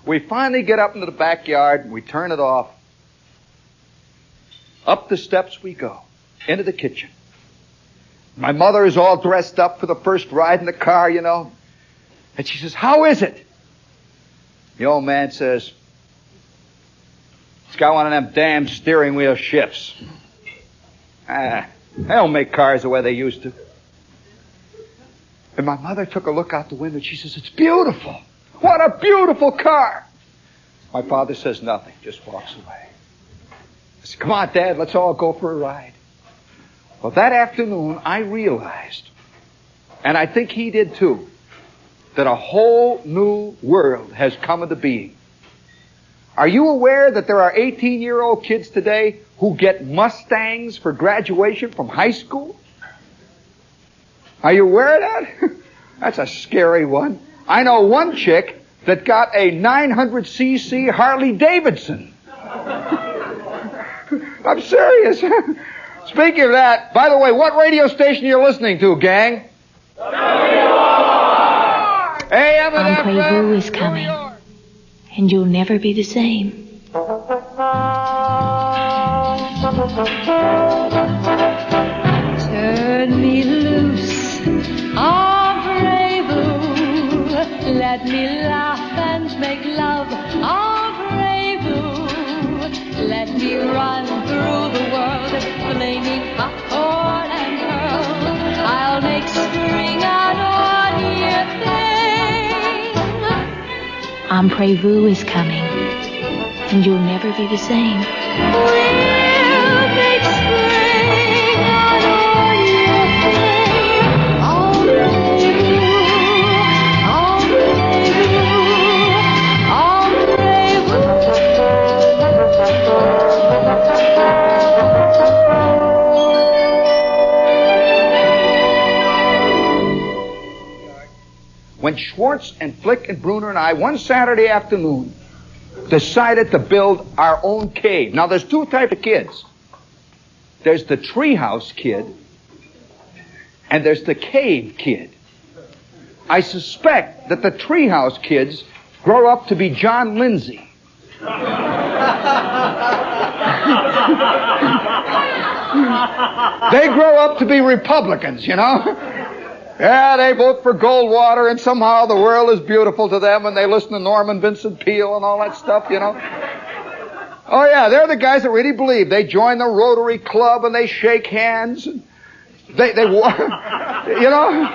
Speaker 1: We finally get up into the backyard, and we turn it off. Up the steps we go, into the kitchen. My mother is all dressed up for the first ride in the car, And she says, how is it? The old man says, it's got one of them damn steering wheel shifts. They don't make cars the way they used to. And my mother took a look out the window and she says, it's beautiful. What a beautiful car. My father says nothing, just walks away. I said, come on, Dad, let's all go for a ride. Well, that afternoon, I realized, and I think he did too, that a whole new world has come into being. Are you aware that there are 18-year-old kids today who get Mustangs for graduation from high school? Are you aware of that? That's a scary one. I know one chick that got a 900cc Harley Davidson. I'm serious. Speaking of that, by the way, what radio station are you listening to, gang? AM and FM.
Speaker 2: Preview is coming, and you'll never be the same. Turn me loose, oh brave-oo. Let me laugh and make love, oh brave-oo. Let me run through the world, flaming popcorn and pearl. I'll make spring an all-year thing. I'm Preview is coming, and you'll never be the same. We'll make spring an all-year thing. Oh, Preview, oh, Preview, oh,
Speaker 1: When Schwartz and Flick and Bruner and I, one Saturday afternoon, decided to build our own cave. Now, there's two types of kids. There's the treehouse kid, and there's the cave kid. I suspect that the treehouse kids grow up to be John Lindsay. They grow up to be Republicans, you know. Yeah, they vote for Goldwater, and somehow the world is beautiful to them, and they listen to Norman Vincent Peale and all that stuff, you know. Oh, yeah, they're the guys that really believe. They join the Rotary Club, and they shake hands. And they you know,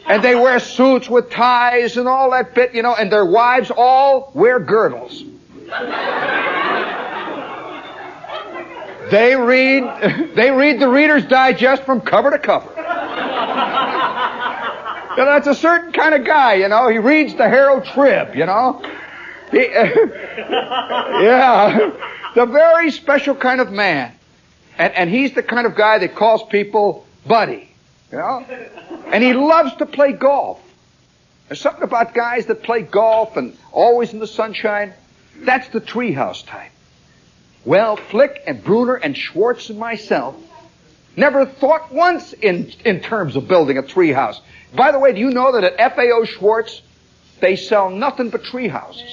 Speaker 1: and they wear suits with ties and all that bit, you know, and their wives all wear girdles. They read the Reader's Digest from cover to cover. You know, that's a certain kind of guy, you know. He reads the Herald Trib, you know. Yeah, the very special kind of man. And he's the kind of guy that calls people buddy, you know. And he loves to play golf. There's something about guys that play golf and always in the sunshine. That's the treehouse type. Well, Flick and Bruner and Schwartz and myself never thought once in terms of building a treehouse. By the way, do you know that at FAO Schwartz, they sell nothing but tree houses?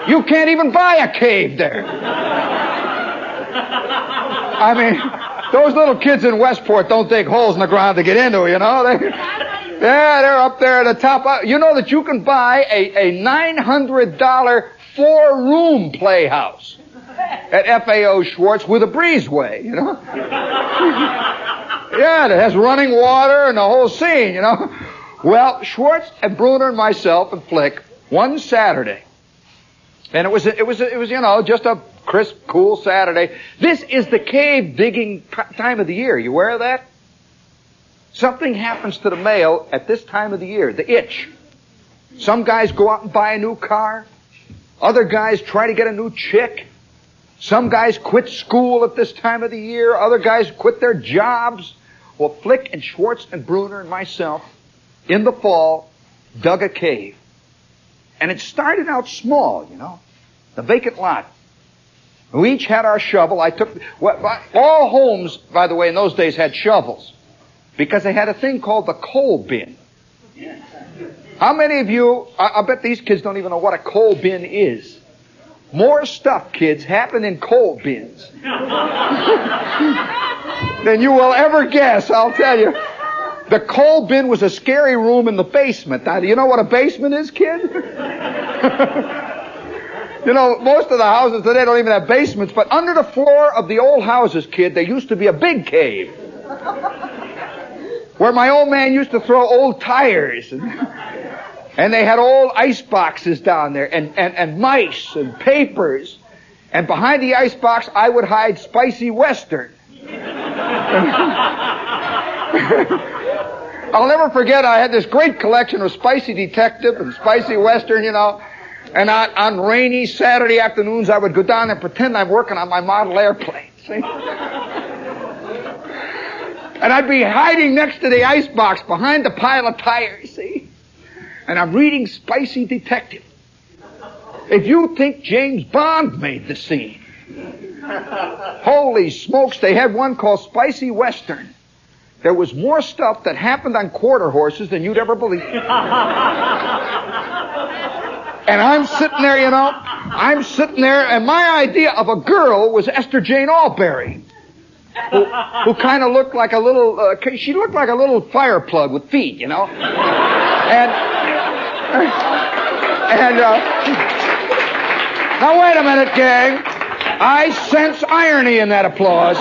Speaker 1: You can't even buy a cave there. I mean, those little kids in Westport don't dig holes in the ground to get into, you know. They're up there at the top. You know that you can buy a $900 four-room playhouse at FAO Schwartz with a breezeway, you know. Yeah, it has running water and the whole scene, you know. Well, Schwartz and Bruner and myself and Flick, one Saturday, and it was you know, just a crisp, cool Saturday. This is the cave digging time of the year. You aware of that? Something happens to the mail at this time of the year, the itch. Some guys go out and buy a new car. Other guys try to get a new chick. Some guys quit school at this time of the year. Other guys quit their jobs. Well, Flick and Schwartz and Bruner and myself, in the fall, dug a cave. And it started out small, you know, the vacant lot. We each had our shovel. All homes, by the way, in those days had shovels because they had a thing called the coal bin. How many of you, I bet these kids don't even know what a coal bin is. More stuff, kids, happen in coal bins than you will ever guess, I'll tell you. The coal bin was a scary room in the basement. Now, do you know what a basement is, kid? You know, most of the houses today don't even have basements, but under the floor of the old houses, kid, there used to be a big cave where my old man used to throw old tires, and they had old ice boxes down there, and mice and papers, and behind the ice box I would hide Spicy Western. I'll never forget, I had this great collection of Spicy Detective and Spicy Western, you know. And on rainy Saturday afternoons, I would go down and pretend I'm working on my model airplane, see? And I'd be hiding next to the icebox behind the pile of tires, see? And I'm reading Spicy Detective. If you think James Bond made the scene. Holy smokes, they had one called Spicy Western. There was more stuff that happened on quarter horses than you'd ever believe. And I'm sitting there, you know, and my idea of a girl was Esther Jane Albury, who kind of looked like a little, she looked like a little fire plug with feet, you know. Now wait a minute, gang. I sense irony in that applause.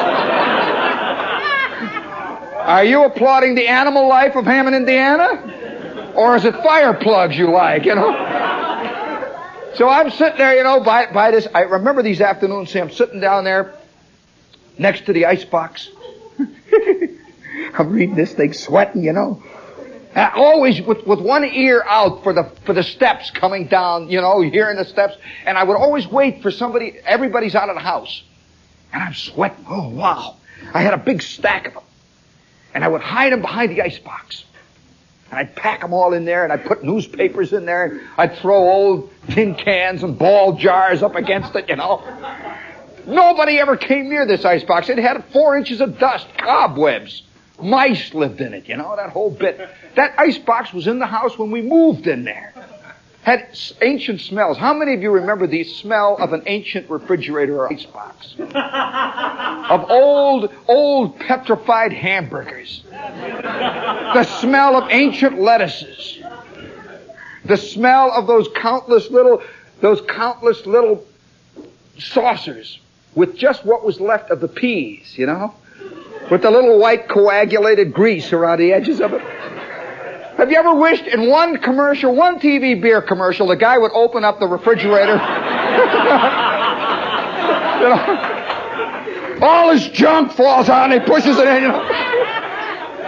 Speaker 1: Are you applauding the animal life of Hammond, Indiana? Or is it fire plugs you like, you know? So I'm sitting there, you know, by this. I remember these afternoons, see, I'm sitting down there next to the icebox. I'm reading this thing, sweating, you know. Always with one ear out for the steps coming down, you know, hearing the steps. And I would always wait for somebody, everybody's out of the house. And I'm sweating. Oh, wow. I had a big stack of them. And I would hide them behind the icebox. And I'd pack them all in there, and I'd put newspapers in there, and I'd throw old tin cans and ball jars up against it, you know. Nobody ever came near this icebox. It had 4 inches of dust, cobwebs. Mice lived in it, you know, that whole bit. That icebox was in the house when we moved in there. had ancient smells. How many of you remember the smell of an ancient refrigerator or icebox? Of old petrified hamburgers. The smell of ancient lettuces. The smell of those countless little saucers with just what was left of the peas, you know? With the little white coagulated grease around the edges of it. Have you ever wished in one commercial, one TV beer commercial, the guy would open up the refrigerator? You know, all his junk falls out and he pushes it in, you know.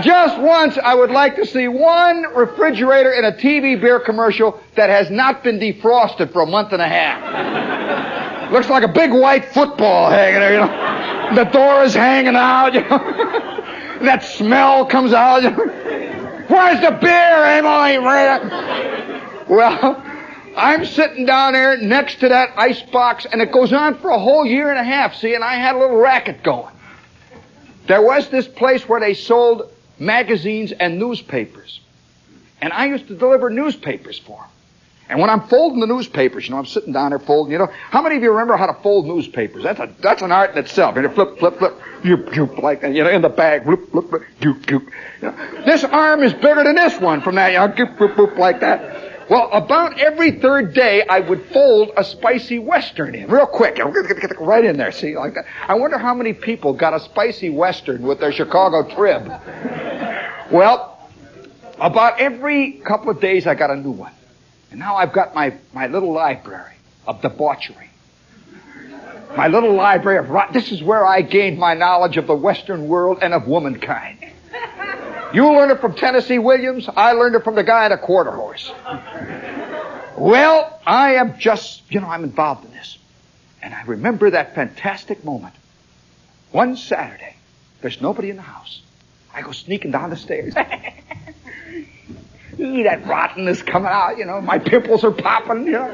Speaker 1: Just once, I would like to see one refrigerator in a TV beer commercial that has not been defrosted for a month and a half. Looks like a big white football hanging there, you know. The door is hanging out, you know. That smell comes out, you know. Where's the beer, Emily? Well, I'm sitting down there next to that ice box, and it goes on for a whole year and a half, see, and I had a little racket going. There was this place where they sold magazines and newspapers, and I used to deliver newspapers for them. And when I'm folding the newspapers, you know, I'm sitting down there folding, you know. How many of you remember how to fold newspapers? That's an art in itself. You know, flip, flip, flip, yoop, like that, you know, in the bag, flip, flip, flip, yoop. You know, this arm is bigger than this one from that, you know, goop, goop, goop, like that. Well, about every third day, I would fold a spicy Western in, real quick, you know, right in there, see, like that. I wonder how many people got a spicy Western with their Chicago Trib. Well, about every couple of days, I got a new one. And now I've got my little library of debauchery. My little library of this is where I gained my knowledge of the Western world and of womankind. You learned it from Tennessee Williams. I learned it from the guy at a quarter horse. Well, I am just, you know, I'm involved in this. And I remember that fantastic moment. One Saturday, there's nobody in the house. I go sneaking down the stairs. That rottenness coming out, you know. My pimples are popping, you know.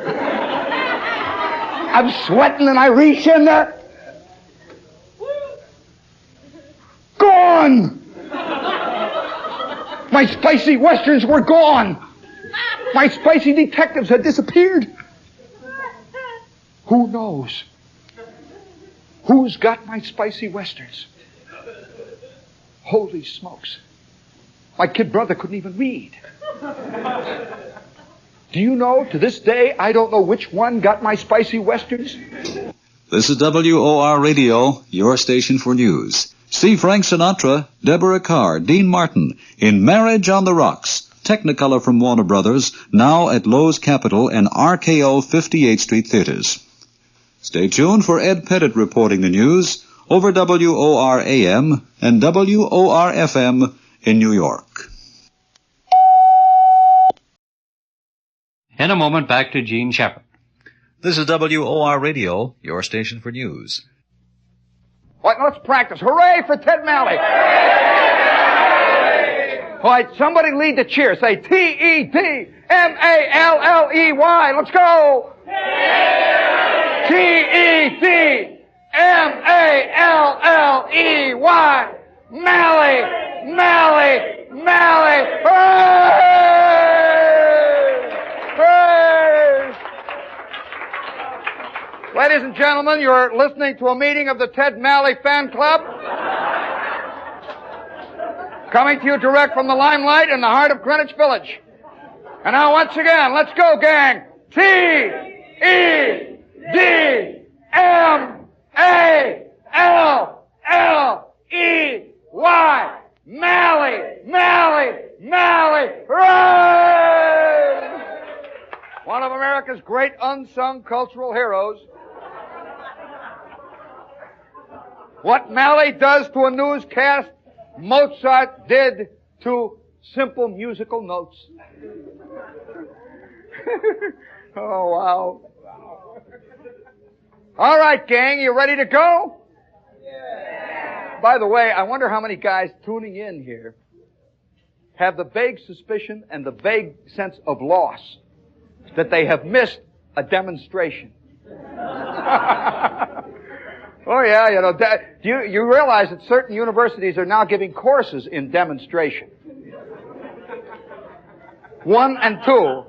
Speaker 1: I'm sweating and I reach in there. Gone! My spicy Westerns were gone. My spicy detectives had disappeared. Who knows? Who's got my spicy Westerns? Holy smokes. My kid brother couldn't even read. Do you know, to this day, I don't know which one got my spicy Westerns?
Speaker 3: This is WOR Radio, your station for news. See Frank Sinatra, Deborah Carr, Dean Martin in Marriage on the Rocks. Technicolor from Warner Brothers, now at Lowe's Capitol and RKO 58th Street Theaters. Stay tuned for Ed Pettit reporting the news over WOR AM and WOR FM in New York.
Speaker 4: In a moment, back to Gene Shepard.
Speaker 3: This is WOR Radio, your station for news.
Speaker 1: All right, let's practice. Hooray for Ted Malley. All right, somebody lead the cheer. Say T-E-D-M-A-L-L-E-Y. Let's go. T-E-D-M-A-L-L-E-Y. Malley, Malley, Malley. Hooray! Hooray! Ladies and gentlemen, you're listening to a meeting of the Ted Malley Fan Club. Coming to you direct from the Limelight in the heart of Greenwich Village. And now once again, let's go, gang. T-E-D-M-A-L-L-E-Y. Malley, Malley, Malley. Hooray! One of America's great unsung cultural heroes. What Malley does to a newscast, Mozart did to simple musical notes. Oh, wow. All right, gang, you ready to go? Yeah. By the way, I wonder how many guys tuning in here have the vague suspicion and the vague sense of loss that they have missed a demonstration. Oh, yeah, you know, you realize that certain universities are now giving courses in demonstration. 1 and 2.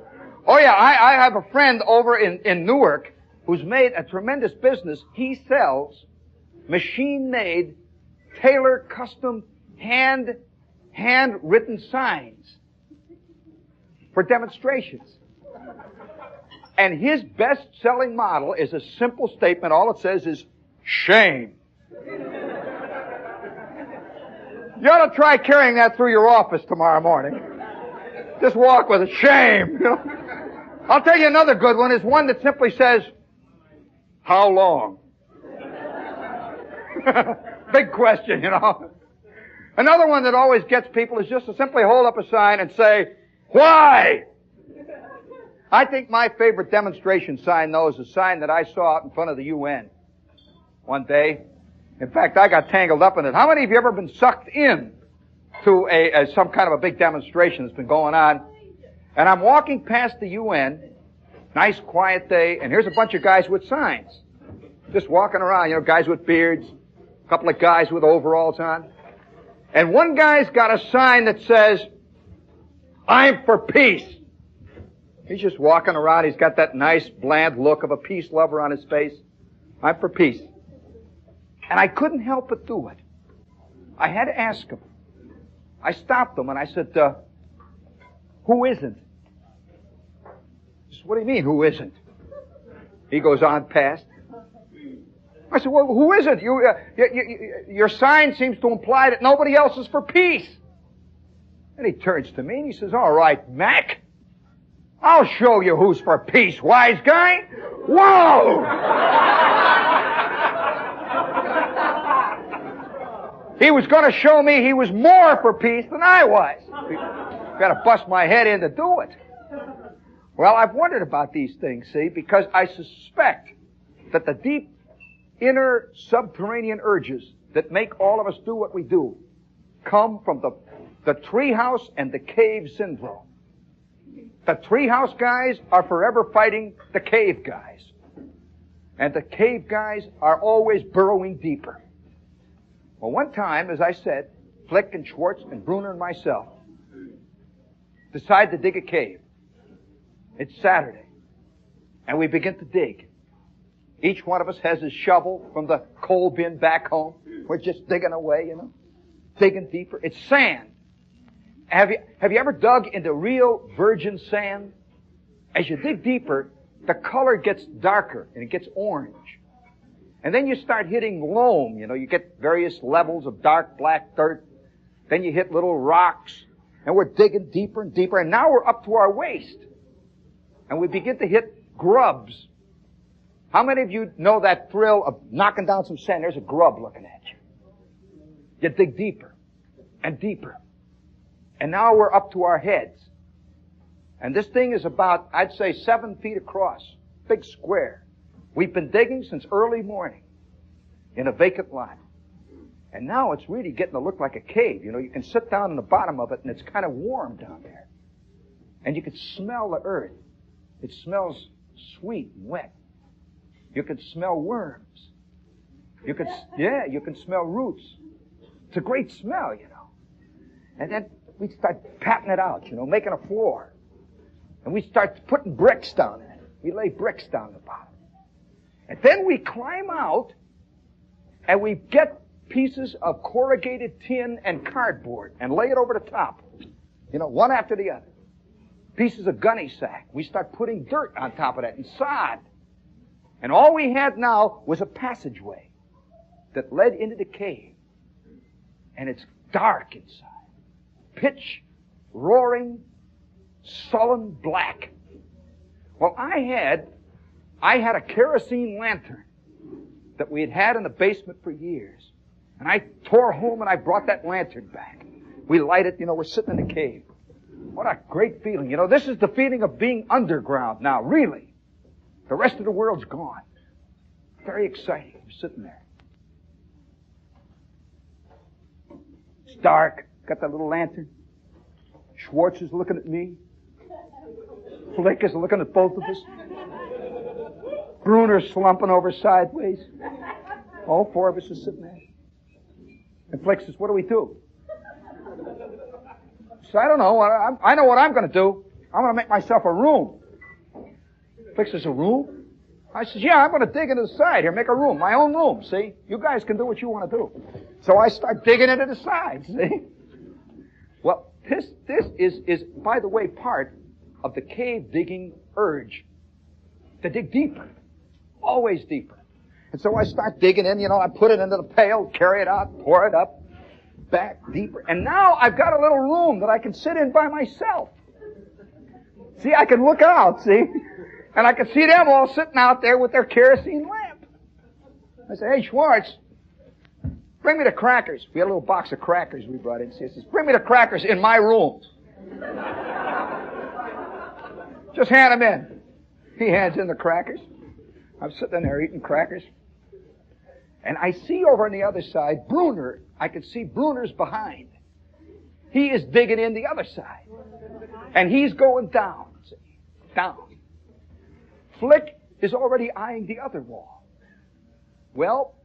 Speaker 1: Oh, yeah, I have a friend over in Newark who's made a tremendous business. He sells machine-made, tailor custom, handwritten signs for demonstrations. And his best-selling model is a simple statement. All it says is, shame. You ought to try carrying that through your office tomorrow morning. Just walk with a shame, you know. I'll tell you another good one is one that simply says, how long? Big question, you know. Another one that always gets people is just to simply hold up a sign and say, why? I think my favorite demonstration sign, though, is a sign that I saw out in front of the UN one day. In fact, I got tangled up in it. How many of you ever been sucked in to some kind of a big demonstration that's been going on? And I'm walking past the UN, nice quiet day, and here's a bunch of guys with signs. Just walking around, you know, guys with beards, a couple of guys with overalls on. And one guy's got a sign that says, I'm for peace. He's just walking around. He's got that nice, bland look of a peace lover on his face. I'm for peace. And I couldn't help but do it. I had to ask him. I stopped him and I said, who isn't? He said, what do you mean, who isn't? He goes on past. I said, well, who isn't? Your sign seems to imply that nobody else is for peace. And he turns to me and he says, all right, Mac, I'll show you who's for peace, wise guy. Whoa! He was going to show me he was more for peace than I was. Got to bust my head in to do it. Well, I've wondered about these things, see, because I suspect that the deep inner subterranean urges that make all of us do what we do come from the treehouse and the cave syndrome. The treehouse guys are forever fighting the cave guys. And the cave guys are always burrowing deeper. Well, one time, as I said, Flick and Schwartz and Bruner and myself decide to dig a cave. It's Saturday. And we begin to dig. Each one of us has his shovel from the coal bin back home. We're just digging away, you know. Digging deeper. It's sand. Have you ever dug into real virgin sand? As you dig deeper, the color gets darker and it gets orange. And then you start hitting loam, you know, you get various levels of dark black dirt. Then you hit little rocks. And we're digging deeper and deeper. And now we're up to our waist. And we begin to hit grubs. How many of you know that thrill of knocking down some sand? There's a grub looking at you. You dig deeper and deeper. And now we're up to our heads. And this thing is about, I'd say, 7 feet across. Big square. We've been digging since early morning in a vacant lot. And now it's really getting to look like a cave. You know, you can sit down in the bottom of it and it's kind of warm down there. And you can smell the earth. It smells sweet and wet. You can smell worms. You can smell roots. It's a great smell, you know. And then we start patting it out, you know, making a floor. And we start putting bricks down in it. We lay bricks down the bottom. And then we climb out and we get pieces of corrugated tin and cardboard and lay it over the top. You know, one after the other. Pieces of gunny sack. We start putting dirt on top of that and sod. And all we had now was a passageway that led into the cave. And it's dark inside. Pitch, roaring, sullen black. Well, I had a kerosene lantern that we had in the basement for years. And I tore home and I brought that lantern back. We light it, you know, we're sitting in the cave. What a great feeling. You know, this is the feeling of being underground now, really. The rest of the world's gone. Very exciting. You're sitting there. It's dark. Got that little lantern. Schwartz is looking at me. Flick is looking at both of us. Bruner's slumping over sideways. All four of us are sitting there. And Flick says, what do we do? So I don't know. I know what I'm going to do. I'm going to make myself a room. Flick says, a room? I says, yeah, I'm going to dig into the side here, make a room, my own room, see? You guys can do what you want to do. So I start digging into the side, see? Well, this is, by the way, part of the cave digging urge. To dig deeper. Always deeper. And so I start digging in, I put it into the pail, carry it out, pour it up, back deeper. And now I've got a little room that I can sit in by myself. See, I can look out, see? And I can see them all sitting out there with their kerosene lamp. I say, hey, Schwartz, bring me the crackers. We had a little box of crackers we brought in. He says, bring me the crackers in my room. Just hand them in. He hands in the crackers. I'm sitting there eating crackers. And I see over on the other side, Bruner. I can see Bruner's behind. He is digging in the other side. And he's going down. See? Down. Flick is already eyeing the other wall. Well,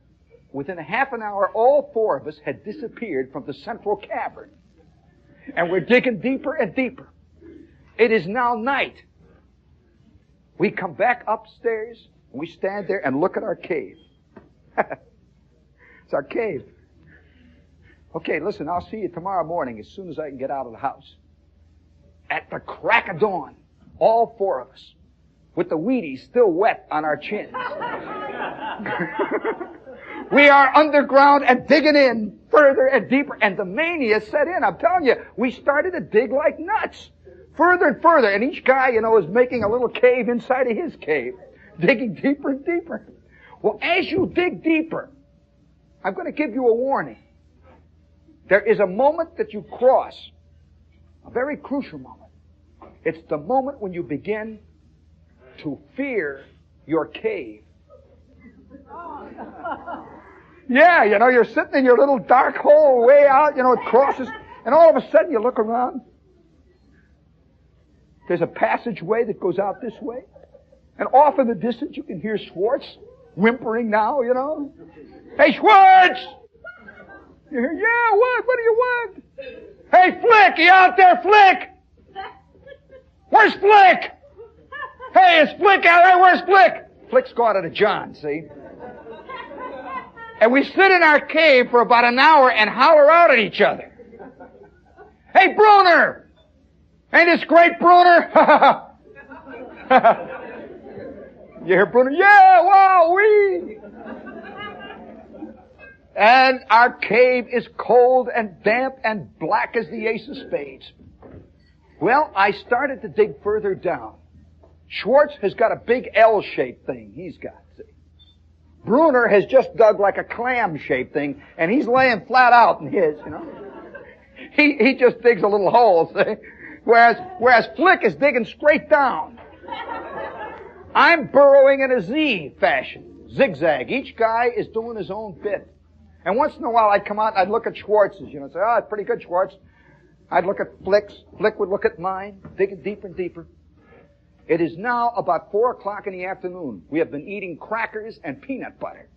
Speaker 1: within a half an hour, all four of us had disappeared from the central cavern. And we're digging deeper and deeper. It is now night. We come back upstairs, and we stand there and look at our cave. It's our cave. Okay, listen, I'll see you tomorrow morning as soon as I can get out of the house. At the crack of dawn, all four of us, with the Wheaties still wet on our chins. We are underground and digging in further and deeper, and the mania set in. I'm telling you, we started to dig like nuts. Further and further, and each guy, is making a little cave inside of his cave, digging deeper and deeper. Well, as you dig deeper, I'm going to give you a warning. There is a moment that you cross, a very crucial moment. It's the moment when you begin to fear your cave. Yeah, you're sitting in your little dark hole way out, it crosses, and all of a sudden you look around. There's a passageway that goes out this way. And off in the distance you can hear Schwartz whimpering now, Hey, Schwartz! You hear, yeah, what? What do you want? Hey, Flick, you out there, Flick? Where's Flick? Hey, is Flick out there? Where's Flick? Flick's gone to the John, see? And we sit in our cave for about an hour and holler out at each other. Hey, Bruner! Ain't this great, Bruner? You hear Bruner? Yeah, wow, wee! And our cave is cold and damp and black as the ace of spades. Well, I started to dig further down. Schwartz has got a big L-shaped thing he's got, see. Bruner has just dug like a clam-shaped thing, and he's laying flat out in his, He just digs a little hole, see. Whereas Flick is digging straight down. I'm burrowing in a Z fashion, zigzag. Each guy is doing his own bit. And once in a while I'd come out and I'd look at Schwartz's, say, oh, it's pretty good, Schwartz. I'd look at Flick's. Flick would look at mine, digging deeper and deeper. It is now about 4 o'clock in the afternoon. We have been eating crackers and peanut butter.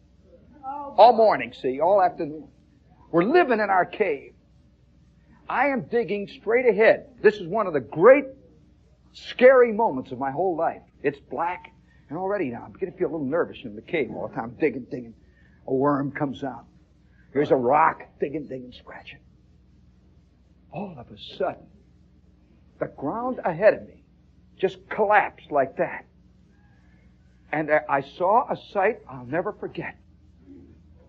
Speaker 1: All morning, see, all afternoon. We're living in our cave. I am digging straight ahead. This is one of the great, scary moments of my whole life. It's black, and already now I'm beginning to feel a little nervous in the cave all the time. Digging. A worm comes out. Here's a rock. Digging, scratching. All of a sudden, the ground ahead of me just collapsed like that. And I saw a sight I'll never forget.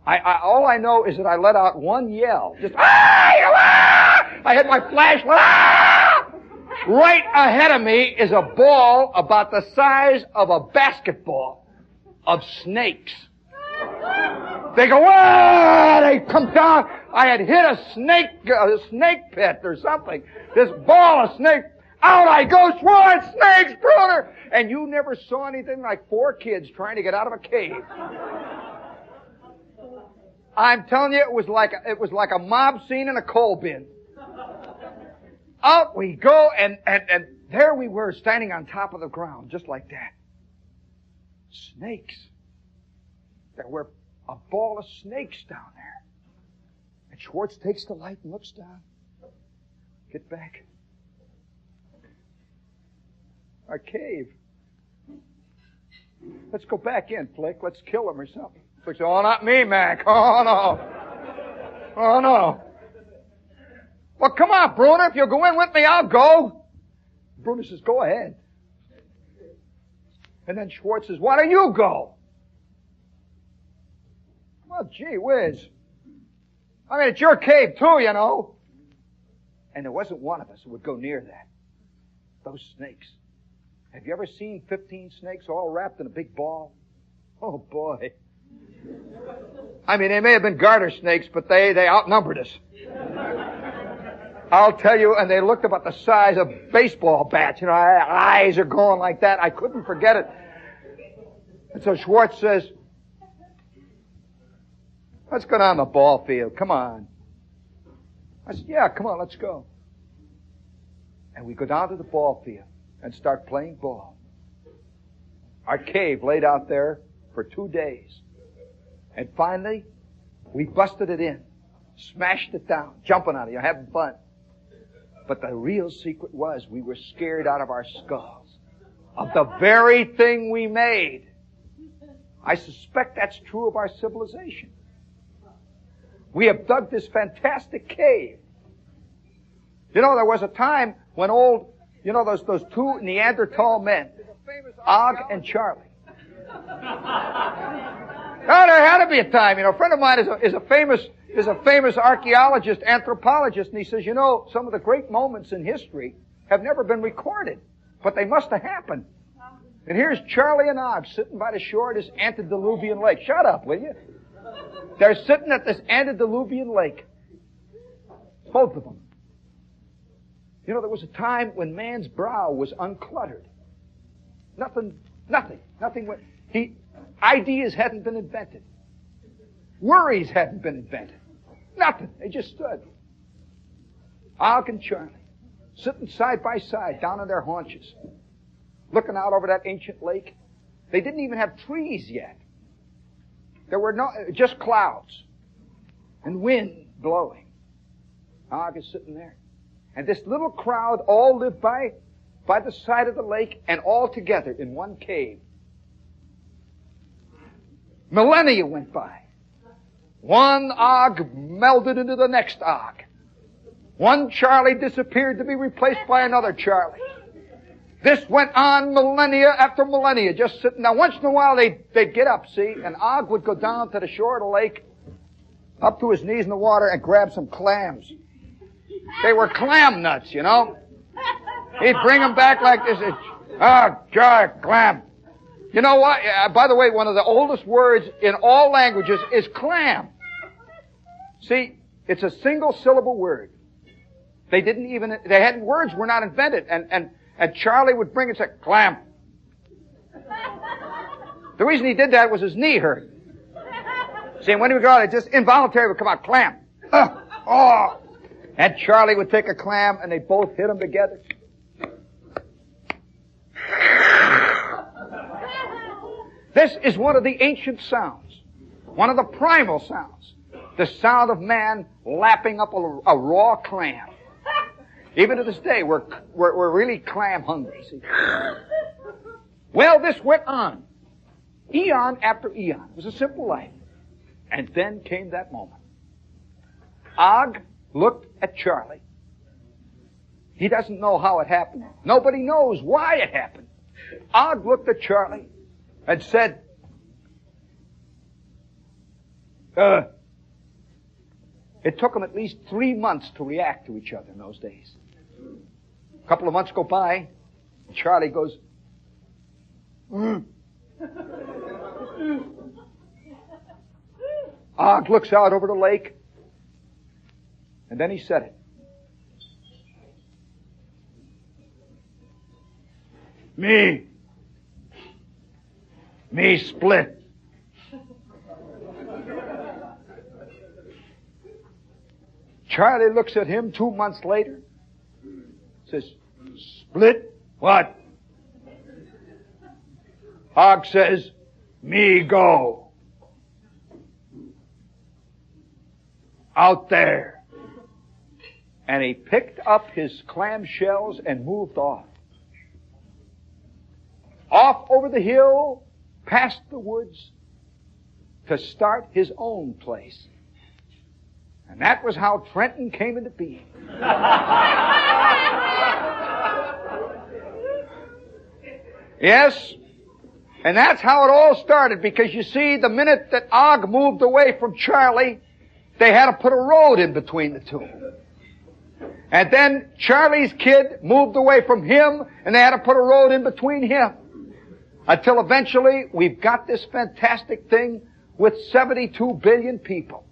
Speaker 1: All I know is that I let out one yell. Just, I had my flashlight. Right ahead of me is a ball about the size of a basketball of snakes. They go, ah! They come down. I had hit a snake pit or something. This ball of snakes. Out I go, Schwartz, snakes, Bruner! And you never saw anything like 4 kids trying to get out of a cave. I'm telling you, it was like a mob scene in a coal bin. Out we go, and there we were, standing on top of the ground, just like that. Snakes. There were a ball of snakes down there. And Schwartz takes the light and looks down. Get back. Our cave. Let's go back in, Flick. Let's kill him or something. Flick says, oh, not me, Mac. Oh, no. Oh, no. Well, come on, Bruner. If you'll go in with me, I'll go. Bruner says, go ahead. And then Schwartz says, why don't you go? Well, gee whiz. I mean, it's your cave too, you know. And there wasn't one of us who would go near that. Those snakes. Have you ever seen 15 snakes all wrapped in a big ball? Oh, boy. I mean, they may have been garter snakes, but they outnumbered us. I'll tell you, and they looked about the size of baseball bats. You know, eyes are going like that. I couldn't forget it. And so Schwartz says, let's go down the ball field. Come on. I said, yeah, come on, let's go. And we go down to the ball field and start playing ball. Our cave laid out there for 2 days. And finally, we busted it in, smashed it down, jumping on it, having fun. But the real secret was we were scared out of our skulls of the very thing we made. I suspect that's true of our civilization. We have dug this fantastic cave. You know, there was a time when those two Neanderthal men, Og and Charlie. Oh, there had to be a time. You know, a friend of mine is a famous archaeologist, anthropologist, and he says, you know, some of the great moments in history have never been recorded, but they must have happened. And here's Charlie and Og sitting by the shore of this antediluvian lake. Shut up, will you? They're sitting at this antediluvian lake. Both of them. You know, there was a time when man's brow was uncluttered. Nothing went. Ideas hadn't been invented. Worries hadn't been invented. Nothing. They just stood. Og and Charlie, sitting side by side down on their haunches, looking out over that ancient lake. They didn't even have trees yet. There were just clouds and wind blowing. Og is sitting there. And this little crowd all lived by the side of the lake and all together in one cave. Millennia went by. One Og melded into the next Og. One Charlie disappeared to be replaced by another Charlie. This went on millennia after millennia, just sitting. Now, once in a while, they'd get up, see, and Og would go down to the shore of the lake, up to his knees in the water, and grab some clams. They were clam nuts, you know. He'd bring them back like this. Clam. You know what? By the way, one of the oldest words in all languages is clam. See, it's a single syllable word. Words were not invented, and Charlie would bring it and say, clam. The reason he did that was his knee hurt. See, and when he would go out, it just involuntarily would come out, clam. And Charlie would take a clam, and they both hit them together. This is one of the ancient sounds, one of the primal sounds, the sound of man lapping up a raw clam. Even to this day, we're really clam hungry. See? Well, this went on, eon after eon. It was a simple life. And then came that moment. Og looked at Charlie. He doesn't know how it happened. Nobody knows why it happened. Og looked at Charlie and said, it took them at least 3 months to react to each other in those days. A couple of months go by, and Charlie goes, Og looks out over the lake, and then he said it. Me split. Charlie looks at him 2 months later, says, split? What? Og says, me go. Out there. And he picked up his clam shells and moved off. Off over the hill past the woods to start his own place. And that was how Trenton came into being. Yes, and that's how it all started, because you see, the minute that Og moved away from Charlie, they had to put a road in between the two. And then Charlie's kid moved away from him, and they had to put a road in between him. Until eventually, we've got this fantastic thing with 72 billion people,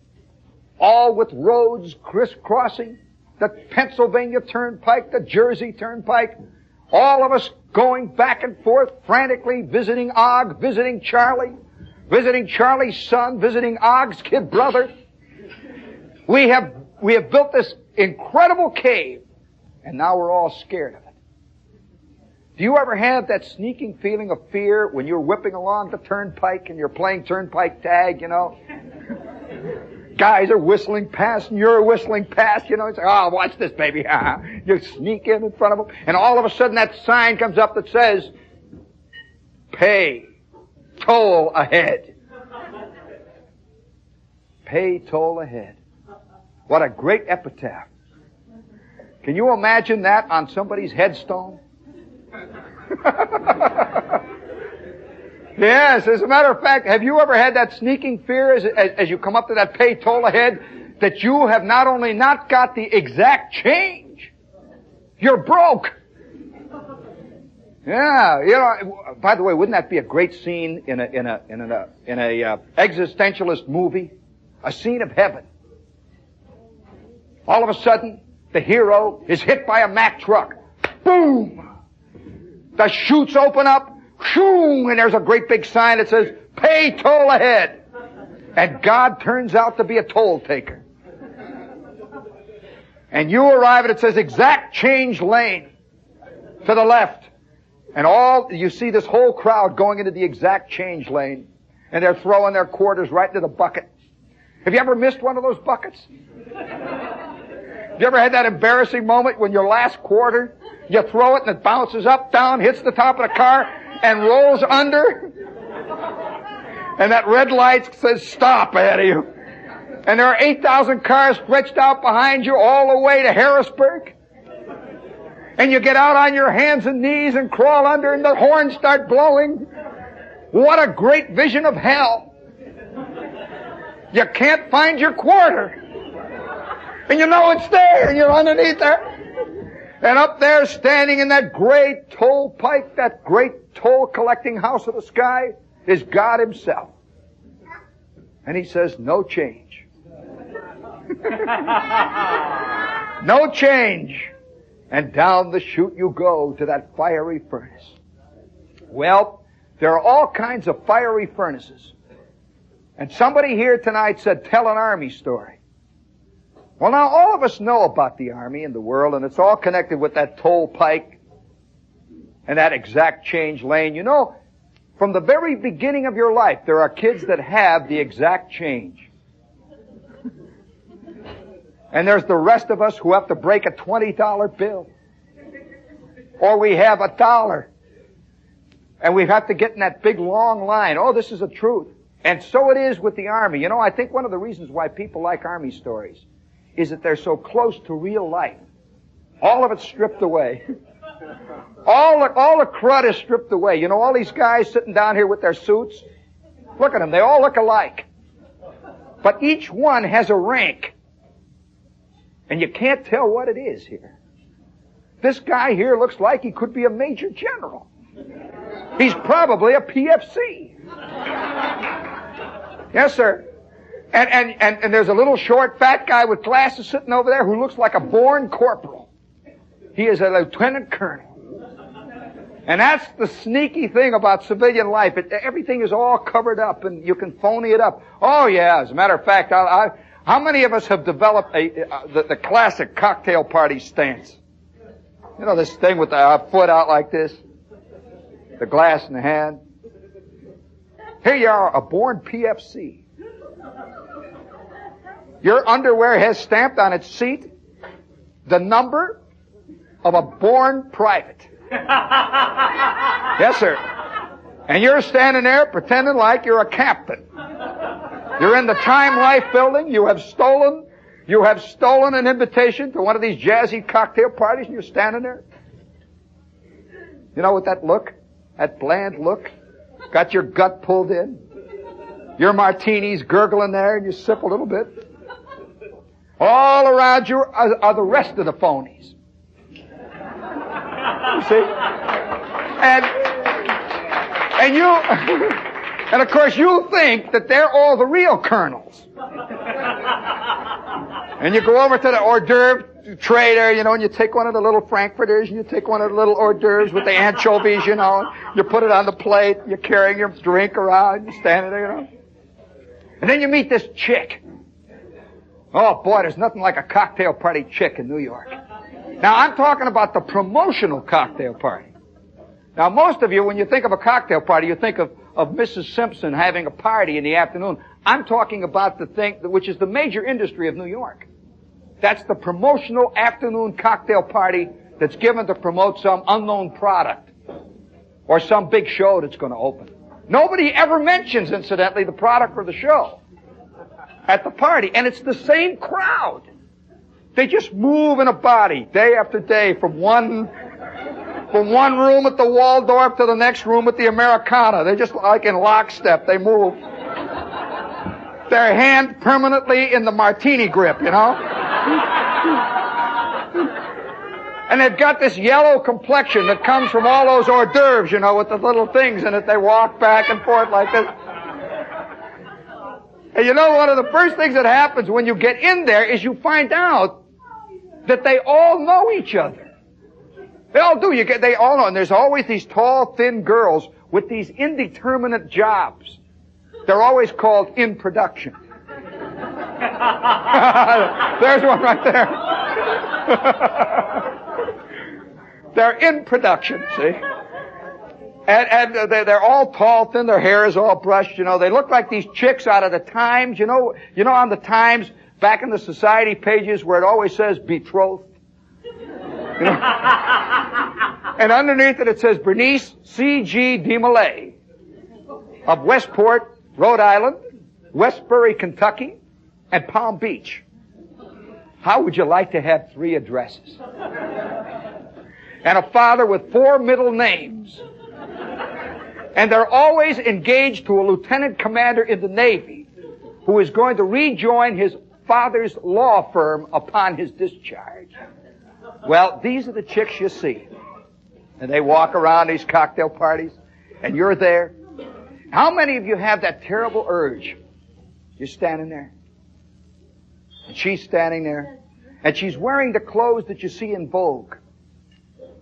Speaker 1: all with roads crisscrossing, the Pennsylvania Turnpike, the Jersey Turnpike, all of us going back and forth, frantically visiting Og, visiting Charlie's son, visiting Og's kid brother. We have built this incredible cave, and now we're all scared of it. Do you ever have that sneaking feeling of fear when you're whipping along the turnpike and you're playing turnpike tag, you know? Guys are whistling past and you're whistling past, you know. It's like, oh, watch this, baby. You sneak in front of them, and all of a sudden that sign comes up that says, pay toll ahead. Pay toll ahead. What a great epitaph. Can you imagine that on somebody's headstone? Yes, as a matter of fact, have you ever had that sneaking fear as you come up to that pay toll ahead, that you have not only not got the exact change, you're broke? Yeah, you know. By the way, wouldn't that be a great scene in a existentialist movie? A scene of heaven. All of a sudden, the hero is hit by a Mack truck. Boom! The chutes open up. Shoo! And there's a great big sign that says, pay toll ahead. And God turns out to be a toll taker. And you arrive and it says exact change lane to the left. And you see this whole crowd going into the exact change lane. And they're throwing their quarters right into the bucket. Have you ever missed one of those buckets? Have you ever had that embarrassing moment when your last quarter, you throw it and it bounces up, down, hits the top of the car, and rolls under? And that red light says stop ahead of you. And there are 8,000 cars stretched out behind you all the way to Harrisburg. And you get out on your hands and knees and crawl under and the horns start blowing. What a great vision of hell. You can't find your quarter. And you know it's there, and you're underneath there. And up there, standing in that great toll pike, that great toll-collecting house of the sky, is God himself. And he says, no change. No change. And down the chute you go to that fiery furnace. Well, there are all kinds of fiery furnaces. And somebody here tonight said, tell an army story. Well, now, all of us know about the army and the world, and it's all connected with that toll pike and that exact change lane. You know, from the very beginning of your life, there are kids that have the exact change. And there's the rest of us who have to break a $20 bill. Or we have $1. And we have to get in that big long line. Oh, this is the truth. And so it is with the army. You know, I think one of the reasons why people like army stories is that they're so close to real life. All of it's stripped away. All the crud is stripped away. You know, all these guys sitting down here with their suits, look at them, they all look alike. But each one has a rank. And you can't tell what it is here. This guy here looks like he could be a major general. He's probably a PFC. Yes, sir. And there's a little short, fat guy with glasses sitting over there who looks like a born corporal. He is a lieutenant colonel. And that's the sneaky thing about civilian life. Everything is all covered up, and you can phony it up. Oh, yeah, as a matter of fact, how many of us have developed the classic cocktail party stance? You know, this thing with the foot out like this, the glass in the hand. Here you are, a born PFC. Your underwear has stamped on its seat the number of a born private. Yes, sir. And you're standing there pretending like you're a captain. You're in the Time Life building. You have stolen an invitation to one of these jazzy cocktail parties, and you're standing there. You know, with that look, that bland look, got your gut pulled in. Your martini's gurgling there, and you sip a little bit. All around you are the rest of the phonies. You see? And you, and of course you think that they're all the real colonels. And you go over to the hors d'oeuvre tray there, you know, and you take one of the little frankfurters, and you take one of the little hors d'oeuvres with the anchovies, you know, and you put it on the plate, you're carrying your drink around, you're standing there, you know. And then you meet this chick. Oh boy, there's nothing like a cocktail party chick in New York. Now I'm talking about the promotional cocktail party. Now most of you, when you think of a cocktail party, you think of Mrs. Simpson having a party in the afternoon. I'm talking about the thing which is the major industry of New York. That's the promotional afternoon cocktail party that's given to promote some unknown product or some big show that's going to open. Nobody ever mentions, incidentally, the product or the show at the party, and it's the same crowd. They just move in a body day after day from one room at the Waldorf to the next room at the Americana. They're just like in lockstep. They move. Their hand permanently in the martini grip, you know? And they've got this yellow complexion that comes from all those hors d'oeuvres, you know, with the little things in it. They walk back and forth like this. And you know, one of the first things that happens when you get in there is you find out that they all know each other. They all do. They all know. And there's always these tall, thin girls with these indeterminate jobs. They're always called in production. There's one right there. They're in production, see? And they're all tall, thin, their hair is all brushed, you know. They look like these chicks out of the Times, you know on the Times, back in the society pages where it always says betrothed. You know? And underneath it says Bernice C.G. DeMolay of Westport, Rhode Island, Westbury, Kentucky, and Palm Beach. How would you like to have 3 addresses? And a father with 4 middle names. And they're always engaged to a lieutenant commander in the Navy who is going to rejoin his father's law firm upon his discharge. Well, these are the chicks you see. And they walk around these cocktail parties, and you're there. How many of you have that terrible urge? You're standing there. And she's standing there. And she's wearing the clothes that you see in Vogue.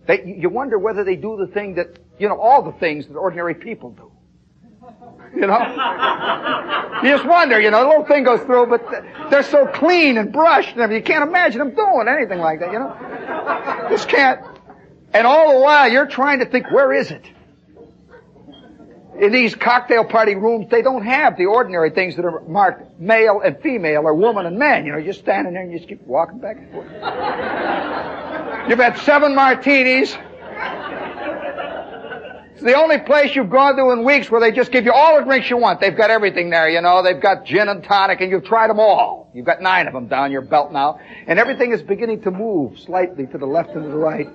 Speaker 1: You wonder whether they do the thing that, you know, all the things that ordinary people do. You know? You just wonder, you know, the little thing goes through, but they're so clean and brushed and everything. You can't imagine them doing anything like that, you know? Just can't. And all the while, you're trying to think, where is it? In these cocktail party rooms, they don't have the ordinary things that are marked male and female or woman and man. You know, you're just standing there and you just keep walking back and forth. You've had 7 martinis. It's the only place you've gone to in weeks where they just give you all the drinks you want. They've got everything there, you know. They've got gin and tonic, and you've tried them all. You've got 9 of them down your belt now. And everything is beginning to move slightly to the left and to the right.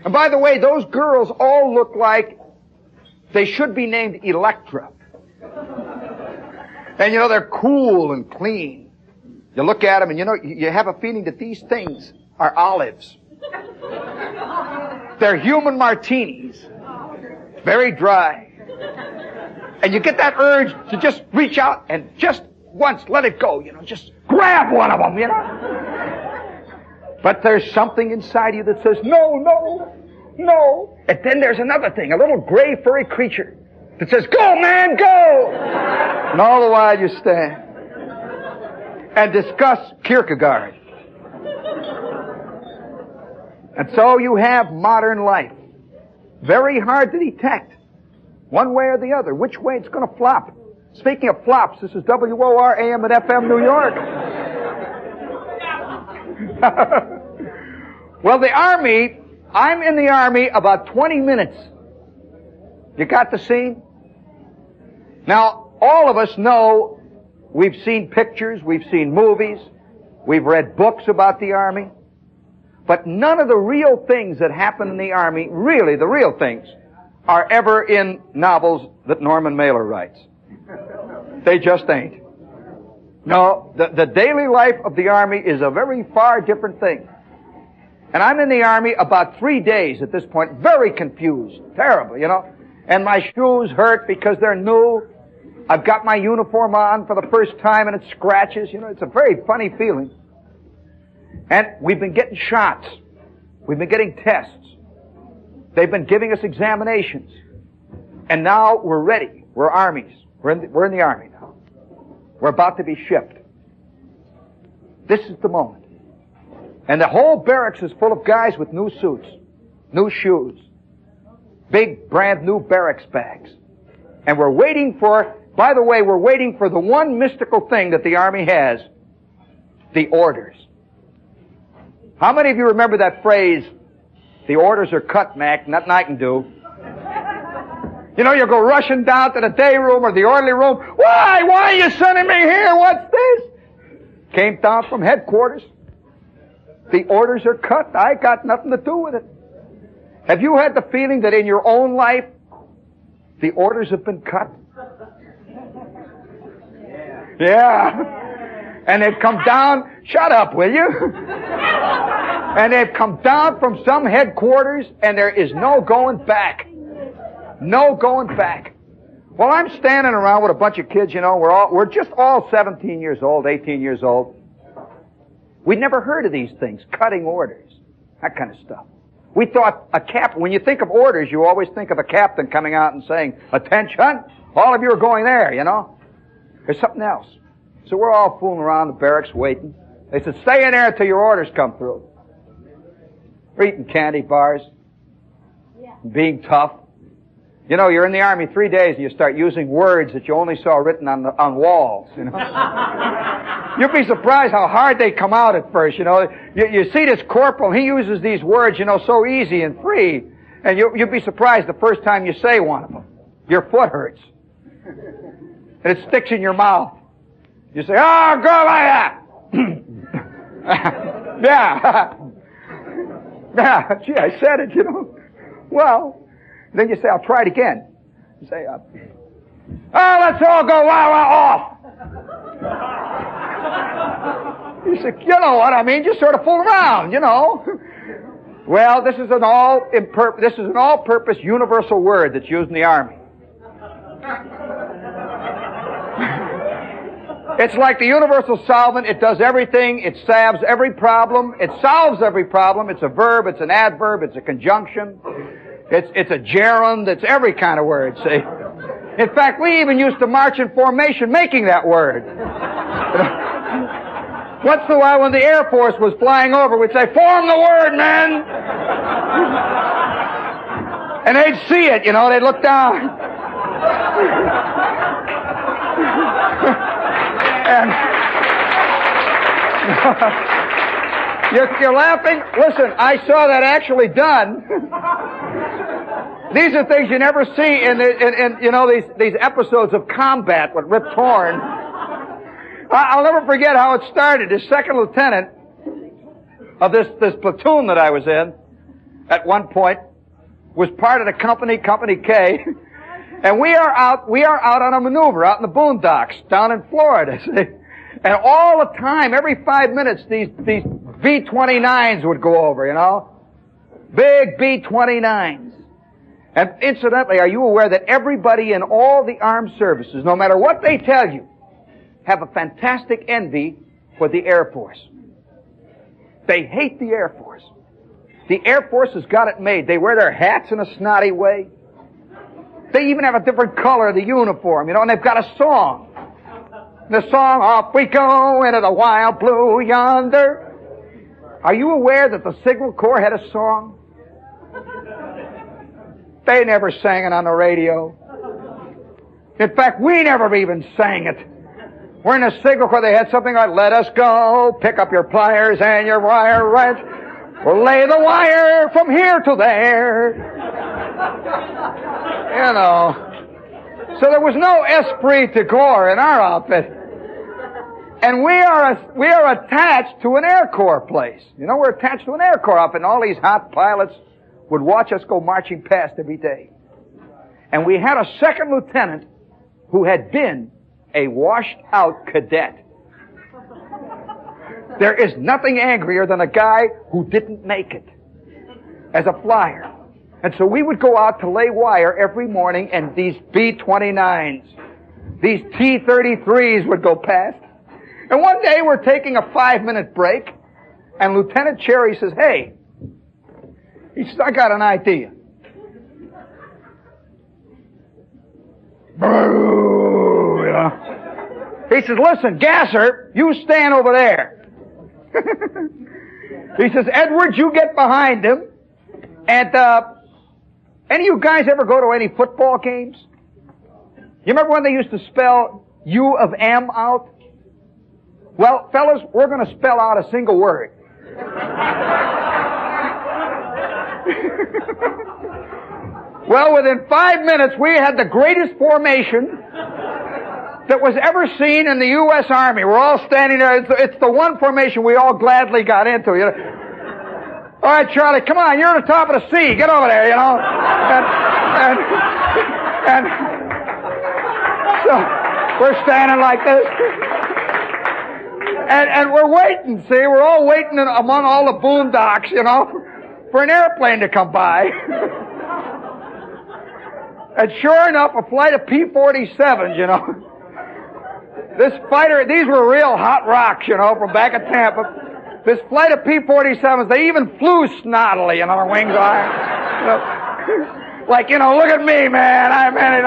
Speaker 1: And by the way, those girls all look like they should be named Electra. And, you know, they're cool and clean. You look at them, and, you know, you have a feeling that these things are olives. They're human martinis. Very dry. And you get that urge to just reach out and just once let it go, you know, just grab one of them, you know. But there's something inside you that says, no, no, no. And then there's another thing, a little gray furry creature that says, go, man, go. And all the while you stand and discuss Kierkegaard. And so you have modern life. Very hard to detect, one way or the other, which way it's going to flop. Speaking of flops, this is WOR AM and FM New York. Well, the Army, I'm in the Army about 20 minutes. You got the scene? Now, all of us know, we've seen pictures, we've seen movies, we've read books about the Army, but none of the real things that happen in the Army, really the real things, are ever in novels that Norman Mailer writes. They just ain't. No, the daily life of the Army is a very far different thing. And I'm in the Army about 3 days at this point, very confused, terribly, and my shoes hurt because they're new. I've got my uniform on for the first time and it scratches, it's a very funny feeling. And we've been getting shots. We've been getting tests. They've been giving us examinations. And now we're ready. We're armies. We're in the Army now. We're about to be shipped. This is the moment. And the whole barracks is full of guys with new suits, new shoes, big brand new barracks bags. And we're waiting for, by the way, we're waiting for the one mystical thing that the Army has, the orders. How many of you remember that phrase, the orders are cut, Mac, nothing I can do? You go rushing down to the day room or the orderly room. Why are you sending me here? What's this? Came down from headquarters. The orders are cut. I got nothing to do with it. Have you had the feeling that in your own life, the orders have been cut? Yeah. And they've come down, shut up, will you? And they've come down from some headquarters, and there is no going back. No going back. Well, I'm standing around with a bunch of kids, we're just all 17 years old, 18 years old. We'd never heard of these things, cutting orders, that kind of stuff. We thought when you think of orders, you always think of a captain coming out and saying, attention, all of you are going there, There's something else. So we're all fooling around the barracks waiting. They said, stay in there until your orders come through. We're eating candy bars, being tough. You're in the Army 3 days and you start using words that you only saw written on walls, You'd be surprised how hard they come out at first, You see this corporal, he uses these words, so easy and free. And you'd be surprised the first time you say one of them. Your foot hurts. And it sticks in your mouth. You say, oh, go like that. Yeah. Yeah, gee, I said it, Well, then you say, I'll try it again. You say, let's all go off. You say, you know what I mean? Just sort of fool around, Well, this is an all-purpose universal word that's used in the Army. It's like the universal solvent. It does everything. It salves every problem. It solves every problem. It's a verb. It's an adverb. It's a conjunction. It's a gerund. It's every kind of word, see? In fact, we even used to march in formation making that word. Once in a while when the Air Force was flying over, we'd say, form the word, men! And they'd see it, they'd look down. And you're laughing? Listen, I saw that actually done. These are things you never see in these episodes of combat with Rip Torn. I'll never forget how it started. This second lieutenant of this platoon that I was in, at one point, was part of the Company K, and we are out on a maneuver out in the boondocks down in Florida. And all the time, every 5 minutes, these B-29s would go over, big B-29s. And incidentally, are you aware that everybody in all the armed services, no matter what they tell you, have a fantastic envy for the Air Force? They hate the Air Force. The Air Force has got it made. They wear their hats in a snotty way. They even have a different color of the uniform, and they've got a song. The song, off we go into the wild blue yonder. Are you aware that the Signal Corps had a song? They never sang it on the radio. In fact, we never even sang it. We're in the Signal Corps. They had something like, let us go, pick up your pliers and your wire wrench. We'll lay the wire from here to there. So there was no esprit de corps in our outfit. And we are attached to an Air Corps place. You know, we're attached to an Air Corps outfit, and all these hot pilots would watch us go marching past every day. And we had a second lieutenant who had been a washed-out cadet. There is nothing angrier than a guy who didn't make it as a flyer. And so we would go out to lay wire every morning, and these B-29s, these T-33s would go past. And one day we're taking a 5-minute break, and Lieutenant Cherry says, "Hey," he says, "I got an idea." Brrr, you know. He says, "Listen, Gasser, you stand over there." He says, "Edwards, you get behind him. And any of you guys ever go to any football games? You remember when they used to spell U of M out? Well, fellas, we're going to spell out a single word." Well, within 5 minutes, we had the greatest formation that was ever seen in the U.S. Army. We're all standing there. It's the one formation we all gladly got into. You know? "All right, Charlie, come on. You're at the top of the C. Get over there, you know." And so we're standing like this. And we're waiting, see. We're all waiting among all the boondocks, you know, for an airplane to come by. And sure enough, a flight of P-47s, you know. This fighter, these were real hot rocks, you know, from back at Tampa. This flight of P-47s, they even flew snottily, you know, their wings on. You know, like, you know, "Look at me, man. I'm in it."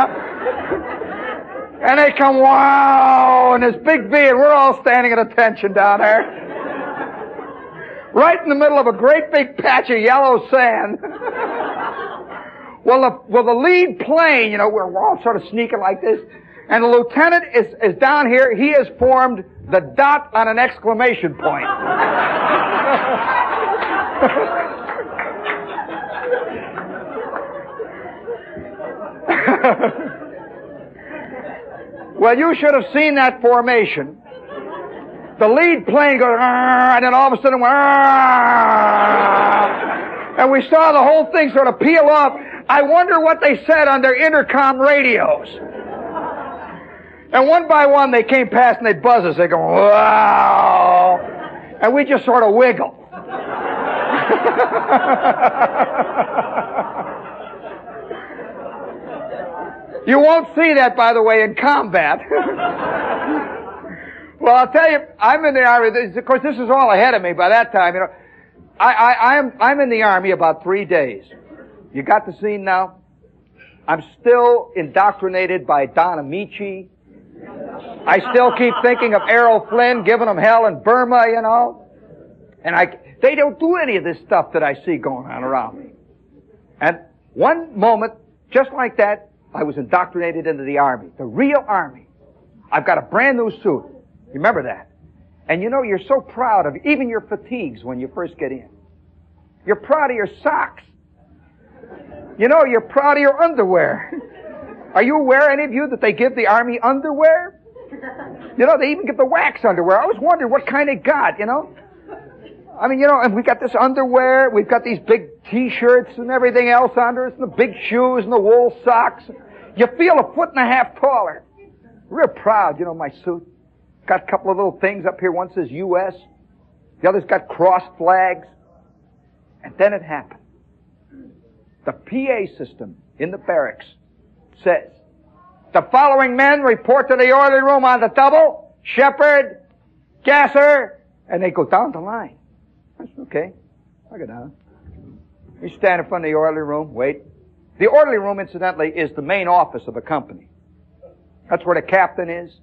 Speaker 1: And they come, wow, and this big V, and we're all standing at attention down there. Right in the middle of a great big patch of yellow sand. Well, the lead plane, you know, we're all sort of sneaking like this, and the lieutenant is down here. He has formed the dot on an exclamation point. Well, you should have seen that formation. The lead plane goes, and then all of a sudden, and we saw the whole thing sort of peel off. I wonder what they said on their intercom radios. And one by one, they came past and they buzz us. They go, "Wow!" And we just sort of wiggle. You won't see that, by the way, in combat. Well, I'll tell you, I'm in the Army. Of course, this is all ahead of me by that time. You know, I'm in the Army about 3 days. You got the scene now? I'm still indoctrinated by Don Amici. I still keep thinking of Errol Flynn giving them hell in Burma, you know. And they don't do any of this stuff that I see going on around me. And one moment, just like that, I was indoctrinated into the Army, the real Army. I've got a brand new suit. You remember that? And you know, you're so proud of even your fatigues when you first get in. You're proud of your socks. You know, you're proud of your underwear. Are you aware, any of you, that they give the Army underwear? You know, they even give the wax underwear. I was wondering what kind they got, you know. I mean, you know, and we got this underwear, we've got these big T-shirts and everything else under us, and the big shoes and the wool socks. You feel 1.5 feet taller. Real proud, you know, my suit. Got a couple of little things up here. One says U.S., the other's got crossed flags. And then it happened. The PA system in the barracks says, "The following men report to the orderly room on the double, Shepherd, Gasser," and they go down the line. I said, "Okay, I go down." We stand in front of the orderly room, wait. The orderly room, incidentally, is the main office of a company. That's where the captain is.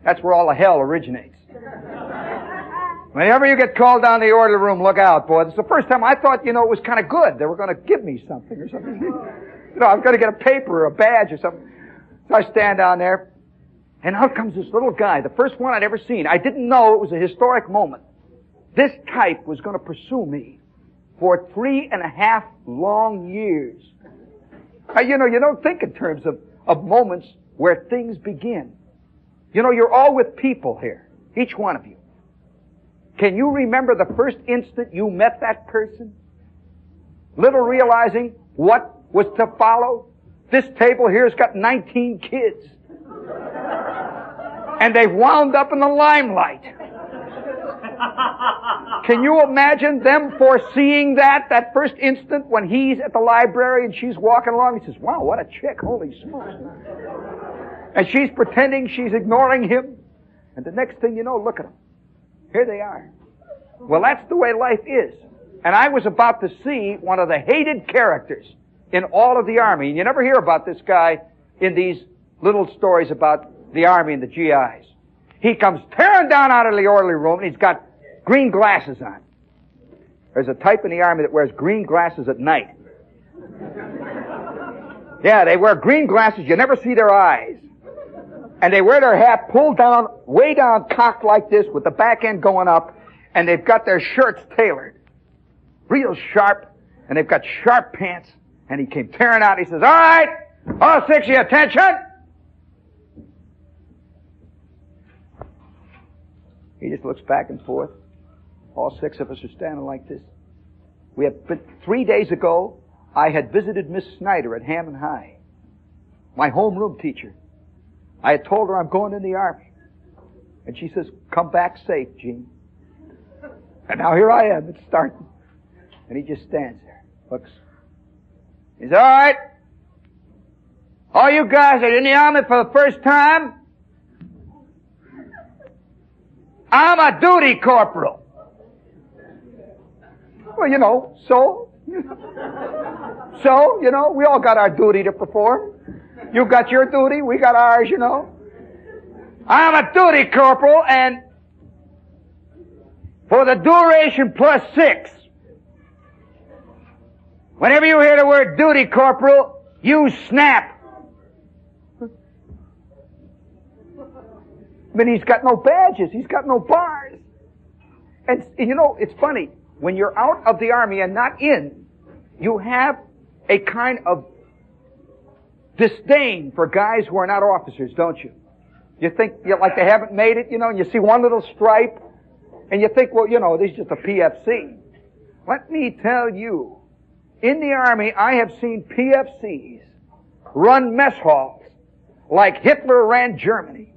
Speaker 1: That's where all the hell originates. Whenever you get called down to the orderly room, look out, boy. This is the first time I thought, you know, it was kind of good. They were going to give me something or something. You know, I was going to get a paper or a badge or something. So I stand down there, and out comes this little guy, the first one I'd ever seen. I didn't know it was a historic moment. This type was going to pursue me for 3.5 long years. You know, you don't think in terms of moments where things begin. You know, you're all with people here, each one of you. Can you remember the first instant you met that person? Little realizing what was to follow? This table here's got 19 kids. And they've wound up in the Limelight. Can you imagine them foreseeing that first instant when he's at the library and she's walking along? He says, wow, what a chick, holy smokes. And she's pretending she's ignoring him. And the next thing you know, look at them. Here they are. Well, that's the way life is. And I was about to see one of the hated characters in all of the Army. And you never hear about this guy in these little stories about the Army and the GIs. He comes tearing down out of the orderly room and he's got green glasses on. There's a type in the Army that wears green glasses at night. Yeah, they wear green glasses. You never see their eyes. And they wear their hat pulled down, way down, cocked like this with the back end going up. And they've got their shirts tailored. Real sharp. And they've got sharp pants. And he came tearing out. He says, all right, all six of you, attention. He just looks back and forth. All six of us are standing like this. We have been, 3 days ago, I had visited Miss Snyder at Hammond High, my homeroom teacher. I had told her I'm going in the Army. And she says, come back safe, Gene. And now here I am, it's starting. And he just stands there, looks. He says, all right, all you guys that are in the Army for the first time, I'm a duty corporal. Well, you know, so, you know, we all got our duty to perform. You got your duty, we got ours, you know. I'm a duty corporal, and for the duration plus 6, whenever you hear the word duty corporal, you snap. But he's got no badges, he's got no bars. And you know, it's funny, when you're out of the Army and not in, you have a kind of disdain for guys who are not officers, don't you? You think like they haven't made it, you know, and you see one little stripe, and you think, well, you know, this is just a PFC. Let me tell you, in the Army, I have seen PFCs run mess halls like Hitler ran Germany.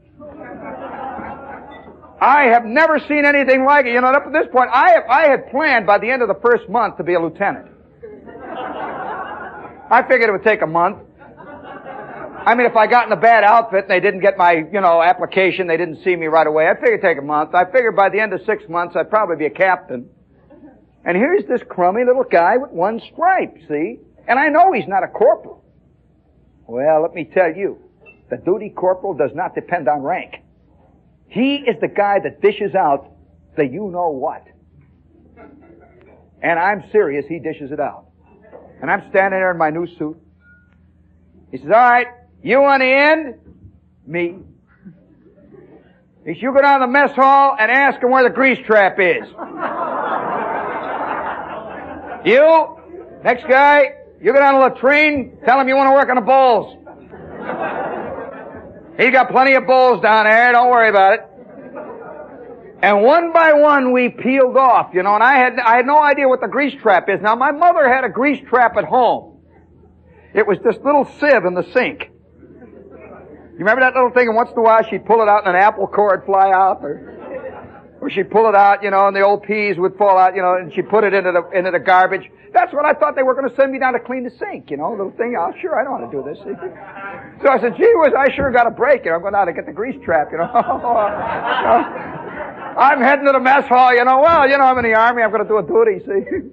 Speaker 1: I have never seen anything like it. You know, up to this point, I had planned by the end of the first month to be a lieutenant. I figured it would take a month. I mean, if I got in a bad outfit and they didn't get my, you know, application, they didn't see me right away, I figured it'd take a month. I figured by the end of 6 months, I'd probably be a captain. And here's this crummy little guy with one stripe, see? And I know he's not a corporal. Well, let me tell you, the duty corporal does not depend on rank. He is the guy that dishes out the you-know-what. And I'm serious, he dishes it out. And I'm standing there in my new suit. He says, all right, you on the end? Me. He says, you go down to the mess hall and ask him where the grease trap is. You, next guy, you go down to the latrine, tell him you want to work on the bowls. He's got plenty of bowls down there, don't worry about it. And one by one we peeled off, you know, and I had no idea what the grease trap is. Now my mother had a grease trap at home. It was this little sieve in the sink. You remember that little thing, and once in a while she'd pull it out and an apple core would fly out, or she'd pull it out, you know, and the old peas would fall out, you know, and she'd put it into the garbage. That's what I thought they were going to send me down to clean the sink, you know, little thing. Oh, sure, I know how to do this. So I said, gee whiz, I sure got a break, you know, I'm going down to get the grease trap, you know. I'm heading to the mess hall, you know, well, you know, I'm in the Army, I'm going to do a duty, see.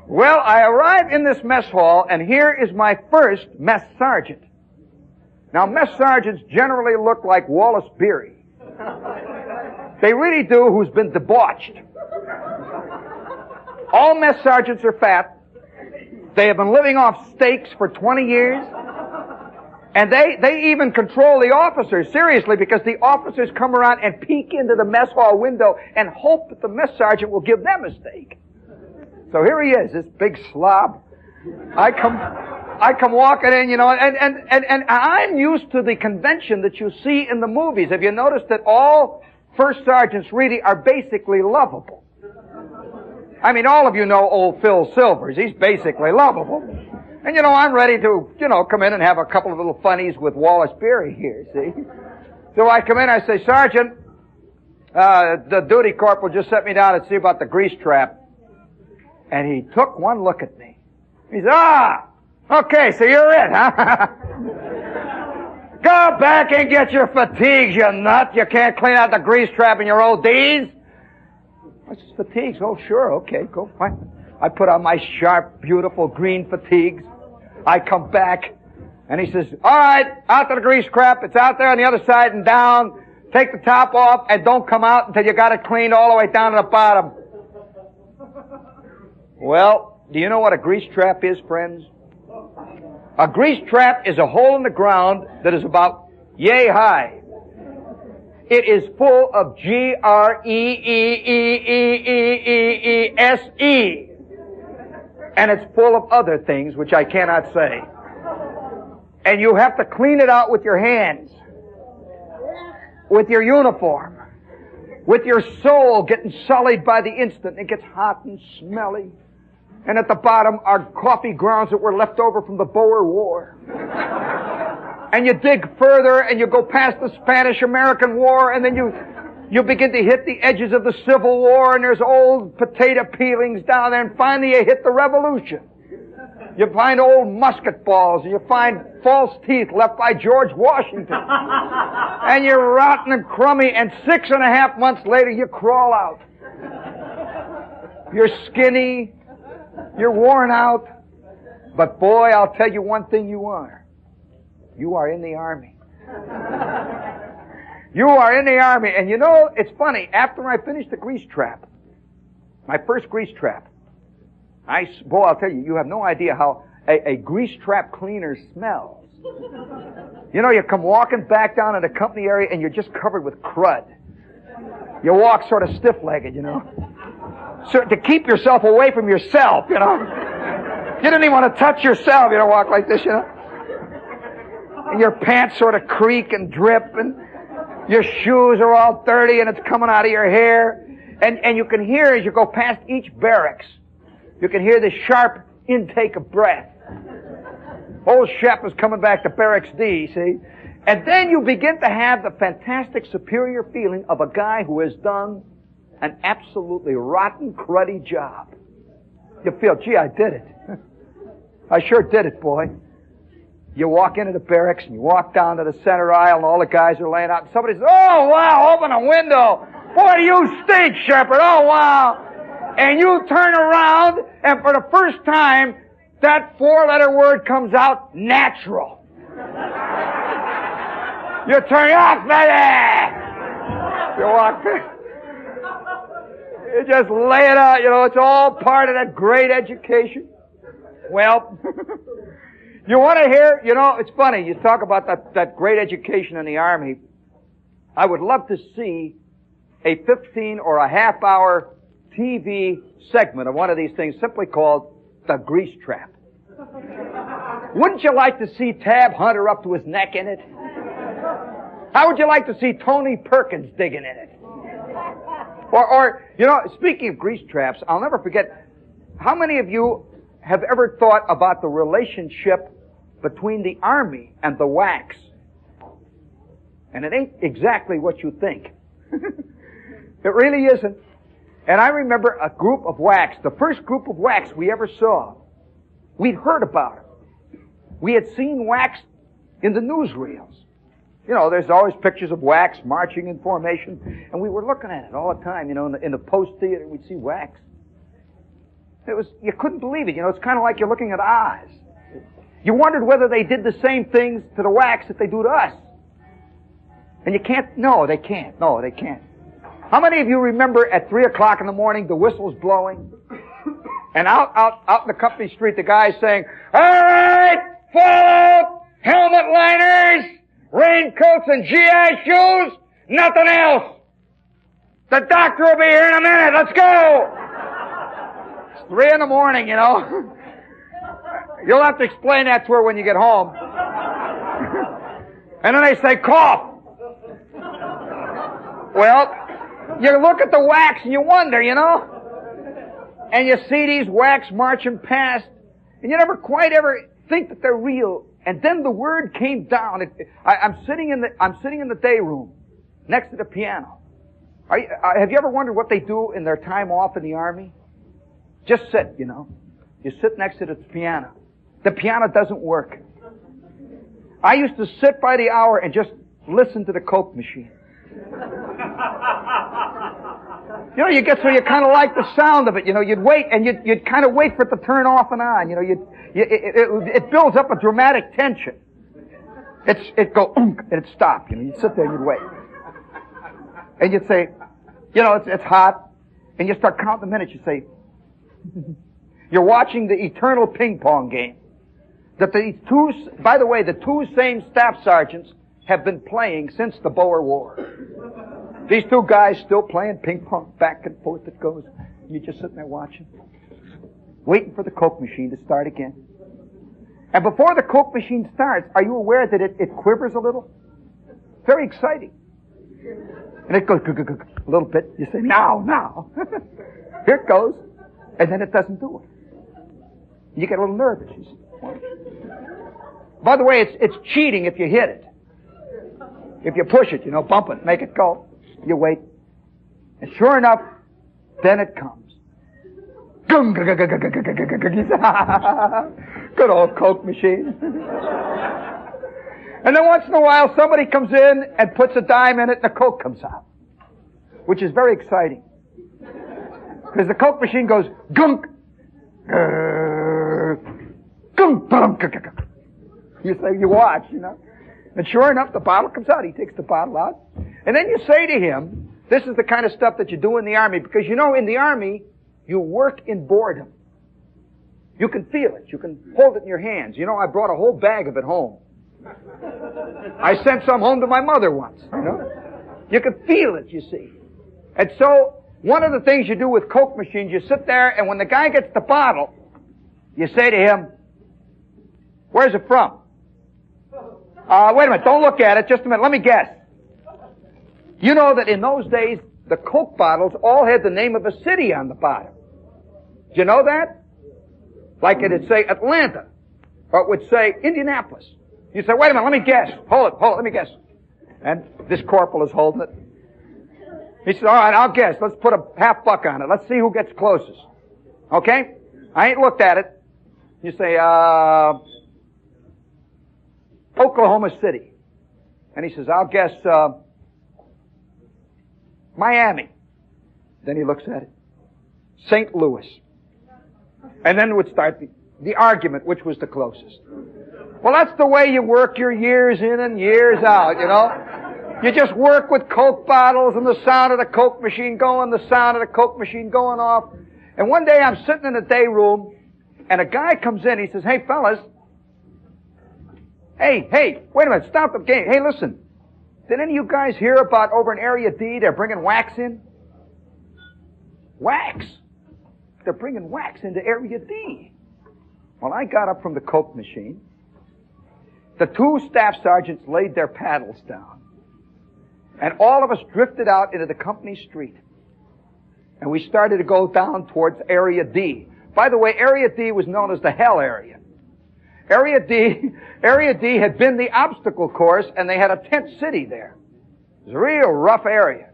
Speaker 1: Well, I arrive in this mess hall, and here is my first mess sergeant. Now, mess sergeants generally look like Wallace Beery. They really do, who's been debauched. All mess sergeants are fat. They have been living off steaks for 20 years. And they even control the officers, seriously, because the officers come around and peek into the mess hall window and hope that the mess sergeant will give them a steak. So here he is, this big slob. I I come walking in, you know, and I'm used to the convention that you see in the movies. Have you noticed that all first sergeants really are basically lovable? I mean, all of you know old Phil Silvers. He's basically lovable. And, you know, I'm ready to, you know, come in and have a couple of little funnies with Wallace Beery here, see? So I come in, I say, Sergeant, the duty corporal just set me down to see about the grease trap. And he took one look at me. He said, okay, so you're it, huh? Go back and get your fatigues, you nut. You can't clean out the grease trap in your ODs. I said, fatigues? Oh, sure, okay, go, fine. I put on my sharp, beautiful green fatigues. I come back, and he says, all right, out to the grease trap. It's out there on the other side and down. Take the top off, and don't come out until you got it cleaned all the way down to the bottom. Well, do you know what a grease trap is, friends? A grease trap is a hole in the ground that is about yay high. It is full of Greeese. And it's full of other things which I cannot say. And you have to clean it out with your hands, with your uniform, with your soul getting sullied by the instant. It gets hot and smelly. And at the bottom are coffee grounds that were left over from the Boer War. And you dig further and you go past the Spanish-American War, and then you begin to hit the edges of the Civil War, and there's old potato peelings down there, and finally you hit the Revolution. You find old musket balls, and you find false teeth left by George Washington. And you're rotten and crummy, and 6.5 months later you crawl out. You're skinny, you're worn out, but boy, I'll tell you one thing you are. You are in the Army. You are in the Army. And you know, it's funny, after I finished the grease trap, my first grease trap, boy, I'll tell you, you have no idea how a grease trap cleaner smells. You know, you come walking back down in the company area and you're just covered with crud. You walk sort of stiff-legged, you know. So to keep yourself away from yourself, you know. You didn't even want to touch yourself, you don't walk like this, you know. And your pants sort of creak and drip, and your shoes are all dirty, and it's coming out of your hair. And you can hear, as you go past each barracks, you can hear the sharp intake of breath. Old Shep is coming back to Barracks D, see? And then you begin to have the fantastic superior feeling of a guy who has done an absolutely rotten, cruddy job. You feel, gee, I did it. I sure did it, boy. You walk into the barracks and you walk down to the center aisle and all the guys are laying out and somebody says, oh, wow, open a window. Boy, do you stink, Shepherd. Oh, wow. And you turn around and for the first time, that 4-letter word comes out, natural. You turn off, baby. You walk in. You just lay it out, you know, it's all part of that great education. Well, you want to hear, you know, it's funny, you talk about that great education in the Army. I would love to see a 15 or a half-hour TV segment of one of these things simply called The Grease Trap. Wouldn't you like to see Tab Hunter up to his neck in it? How would you like to see Tony Perkins digging in it? Or, you know, speaking of grease traps, I'll never forget, how many of you have ever thought about the relationship between the Army and the WACs? And it ain't exactly what you think. It really isn't. And I remember a group of WACs, the first group of WACs we ever saw. We'd heard about them. We had seen WACs in the newsreels. You know, there's always pictures of WACs marching in formation, and we were looking at it all the time. You know, in the Post Theater, we'd see WACs. You couldn't believe it. You know, it's kind of like you're looking at Oz. You wondered whether they did the same things to the WACs that they do to us. And you can't, no, they can't. How many of you remember at 3 o'clock in the morning, the whistle's blowing? And out in the company street, the guy's saying, all right, follow, helmet liners, raincoats and GI shoes, nothing else. The doctor will be here in a minute. Let's go. It's 3 in the morning, you know. You'll have to explain that to her when you get home. And then they say, cough. Well, you look at the wax and you wonder, you know. And you see these wax marching past, and you never quite ever think that they're real. And then the word came down. I'm sitting in the day room next to the piano. Have you ever wondered what they do in their time off in the Army? Just sit, you know. You sit next to the piano. The piano doesn't work. I used to sit by the hour and just listen to the Coke machine. You know, you get so you kind of like the sound of it. You know, you'd wait and you'd kind of wait for it to turn off and on. You know, it builds up a dramatic tension. It go and it'd stop. You know, you'd sit there and you'd wait, and you'd say, you know, it's hot, and you start counting the minutes. You say, you're watching the eternal ping pong game. That by the way, the two same staff sergeants have been playing since the Boer War. These two guys still playing ping pong, back and forth it goes. You're just sitting there watching, waiting for the Coke machine to start again. And before the Coke machine starts, are you aware that it quivers a little? Very exciting. And it goes a little bit. You say, now. Here it goes. And then it doesn't do it. You get a little nervous. You say, by the way, it's cheating if you hit it. If you push it, you know, bump it, make it go. You wait. And sure enough, then it comes. Good old Coke machine. And then once in a while, somebody comes in and puts a dime in it and the Coke comes out. Which is very exciting. Because the Coke machine goes gunk. You say, you watch, you know. And sure enough, the bottle comes out. He takes the bottle out. And then you say to him, this is the kind of stuff that you do in the Army. Because you know, in the Army, you work in boredom. You can feel it. You can hold it in your hands. You know, I brought a whole bag of it home. I sent some home to my mother once, you know. You can feel it, you see. And so, one of the things you do with Coke machines, you sit there, and when the guy gets the bottle, you say to him, where's it from? Wait a minute, don't look at it, just a minute, let me guess. You know that in those days, the Coke bottles all had the name of a city on the bottom. Did you know that? Like it'd say Atlanta, or it would say Indianapolis. You say, wait a minute, let me guess. Hold it, let me guess. And this corporal is holding it. He says, all right, I'll guess. Let's put a $50 on it. Let's see who gets closest. Okay? I ain't looked at it. You say, Oklahoma City. And he says, I'll guess, Miami. Then he looks at it. St. Louis. And then would start the argument, which was the closest. Well, that's the way you work your years in and years out, you know. You just work with Coke bottles and the sound of the Coke machine going, the sound of the Coke machine going off. And one day I'm sitting in the day room, and a guy comes in, he says, hey, fellas. Hey, wait a minute, stop the game. Hey, listen. Did any of you guys hear about over in Area D, they're bringing wax in? Wax? They're bringing wax into Area D. Well, I got up from the Coke machine. The two staff sergeants laid their paddles down. And all of us drifted out into the company street. And we started to go down towards Area D. By the way, Area D was known as the hell area. Area D had been the obstacle course, and they had a tent city there. It was a real rough area.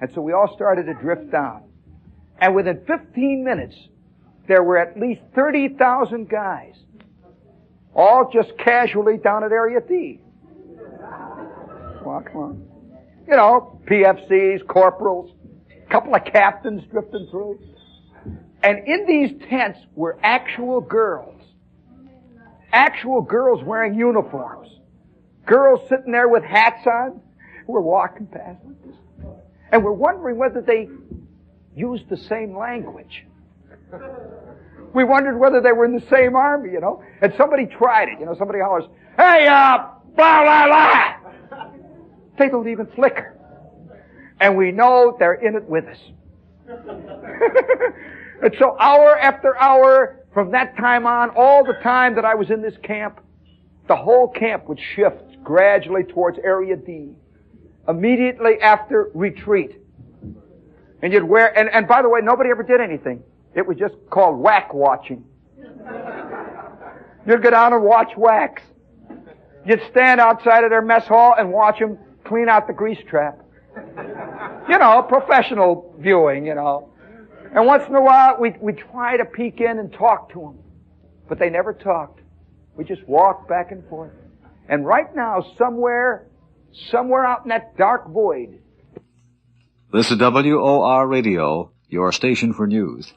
Speaker 1: And so we all started to drift down. And within 15 minutes, there were at least 30,000 guys, all just casually down at Area D. Well, come on. You know, PFCs, corporals, a couple of captains drifting through. And in these tents were actual girls. Actual girls wearing uniforms. Girls sitting there with hats on. We're walking past like this. And we're wondering whether they used the same language. We wondered whether they were in the same army, you know. And somebody tried it, you know. Somebody hollers, hey, blah, blah, blah. They don't even flicker. And we know they're in it with us. And so hour after hour, From that time on, all the time that I was in this camp, the whole camp would shift gradually towards Area D, immediately after retreat. And you'd wear, and by the way, nobody ever did anything. It was just called whack watching. You'd go down and watch whacks. You'd stand outside of their mess hall and watch them clean out the grease trap. You know, professional viewing, you know. And once in a while, we'd try to peek in and talk to them. But they never talked. We just walked back and forth. And right now, somewhere out in that dark void.
Speaker 3: This is WOR Radio, your station for news.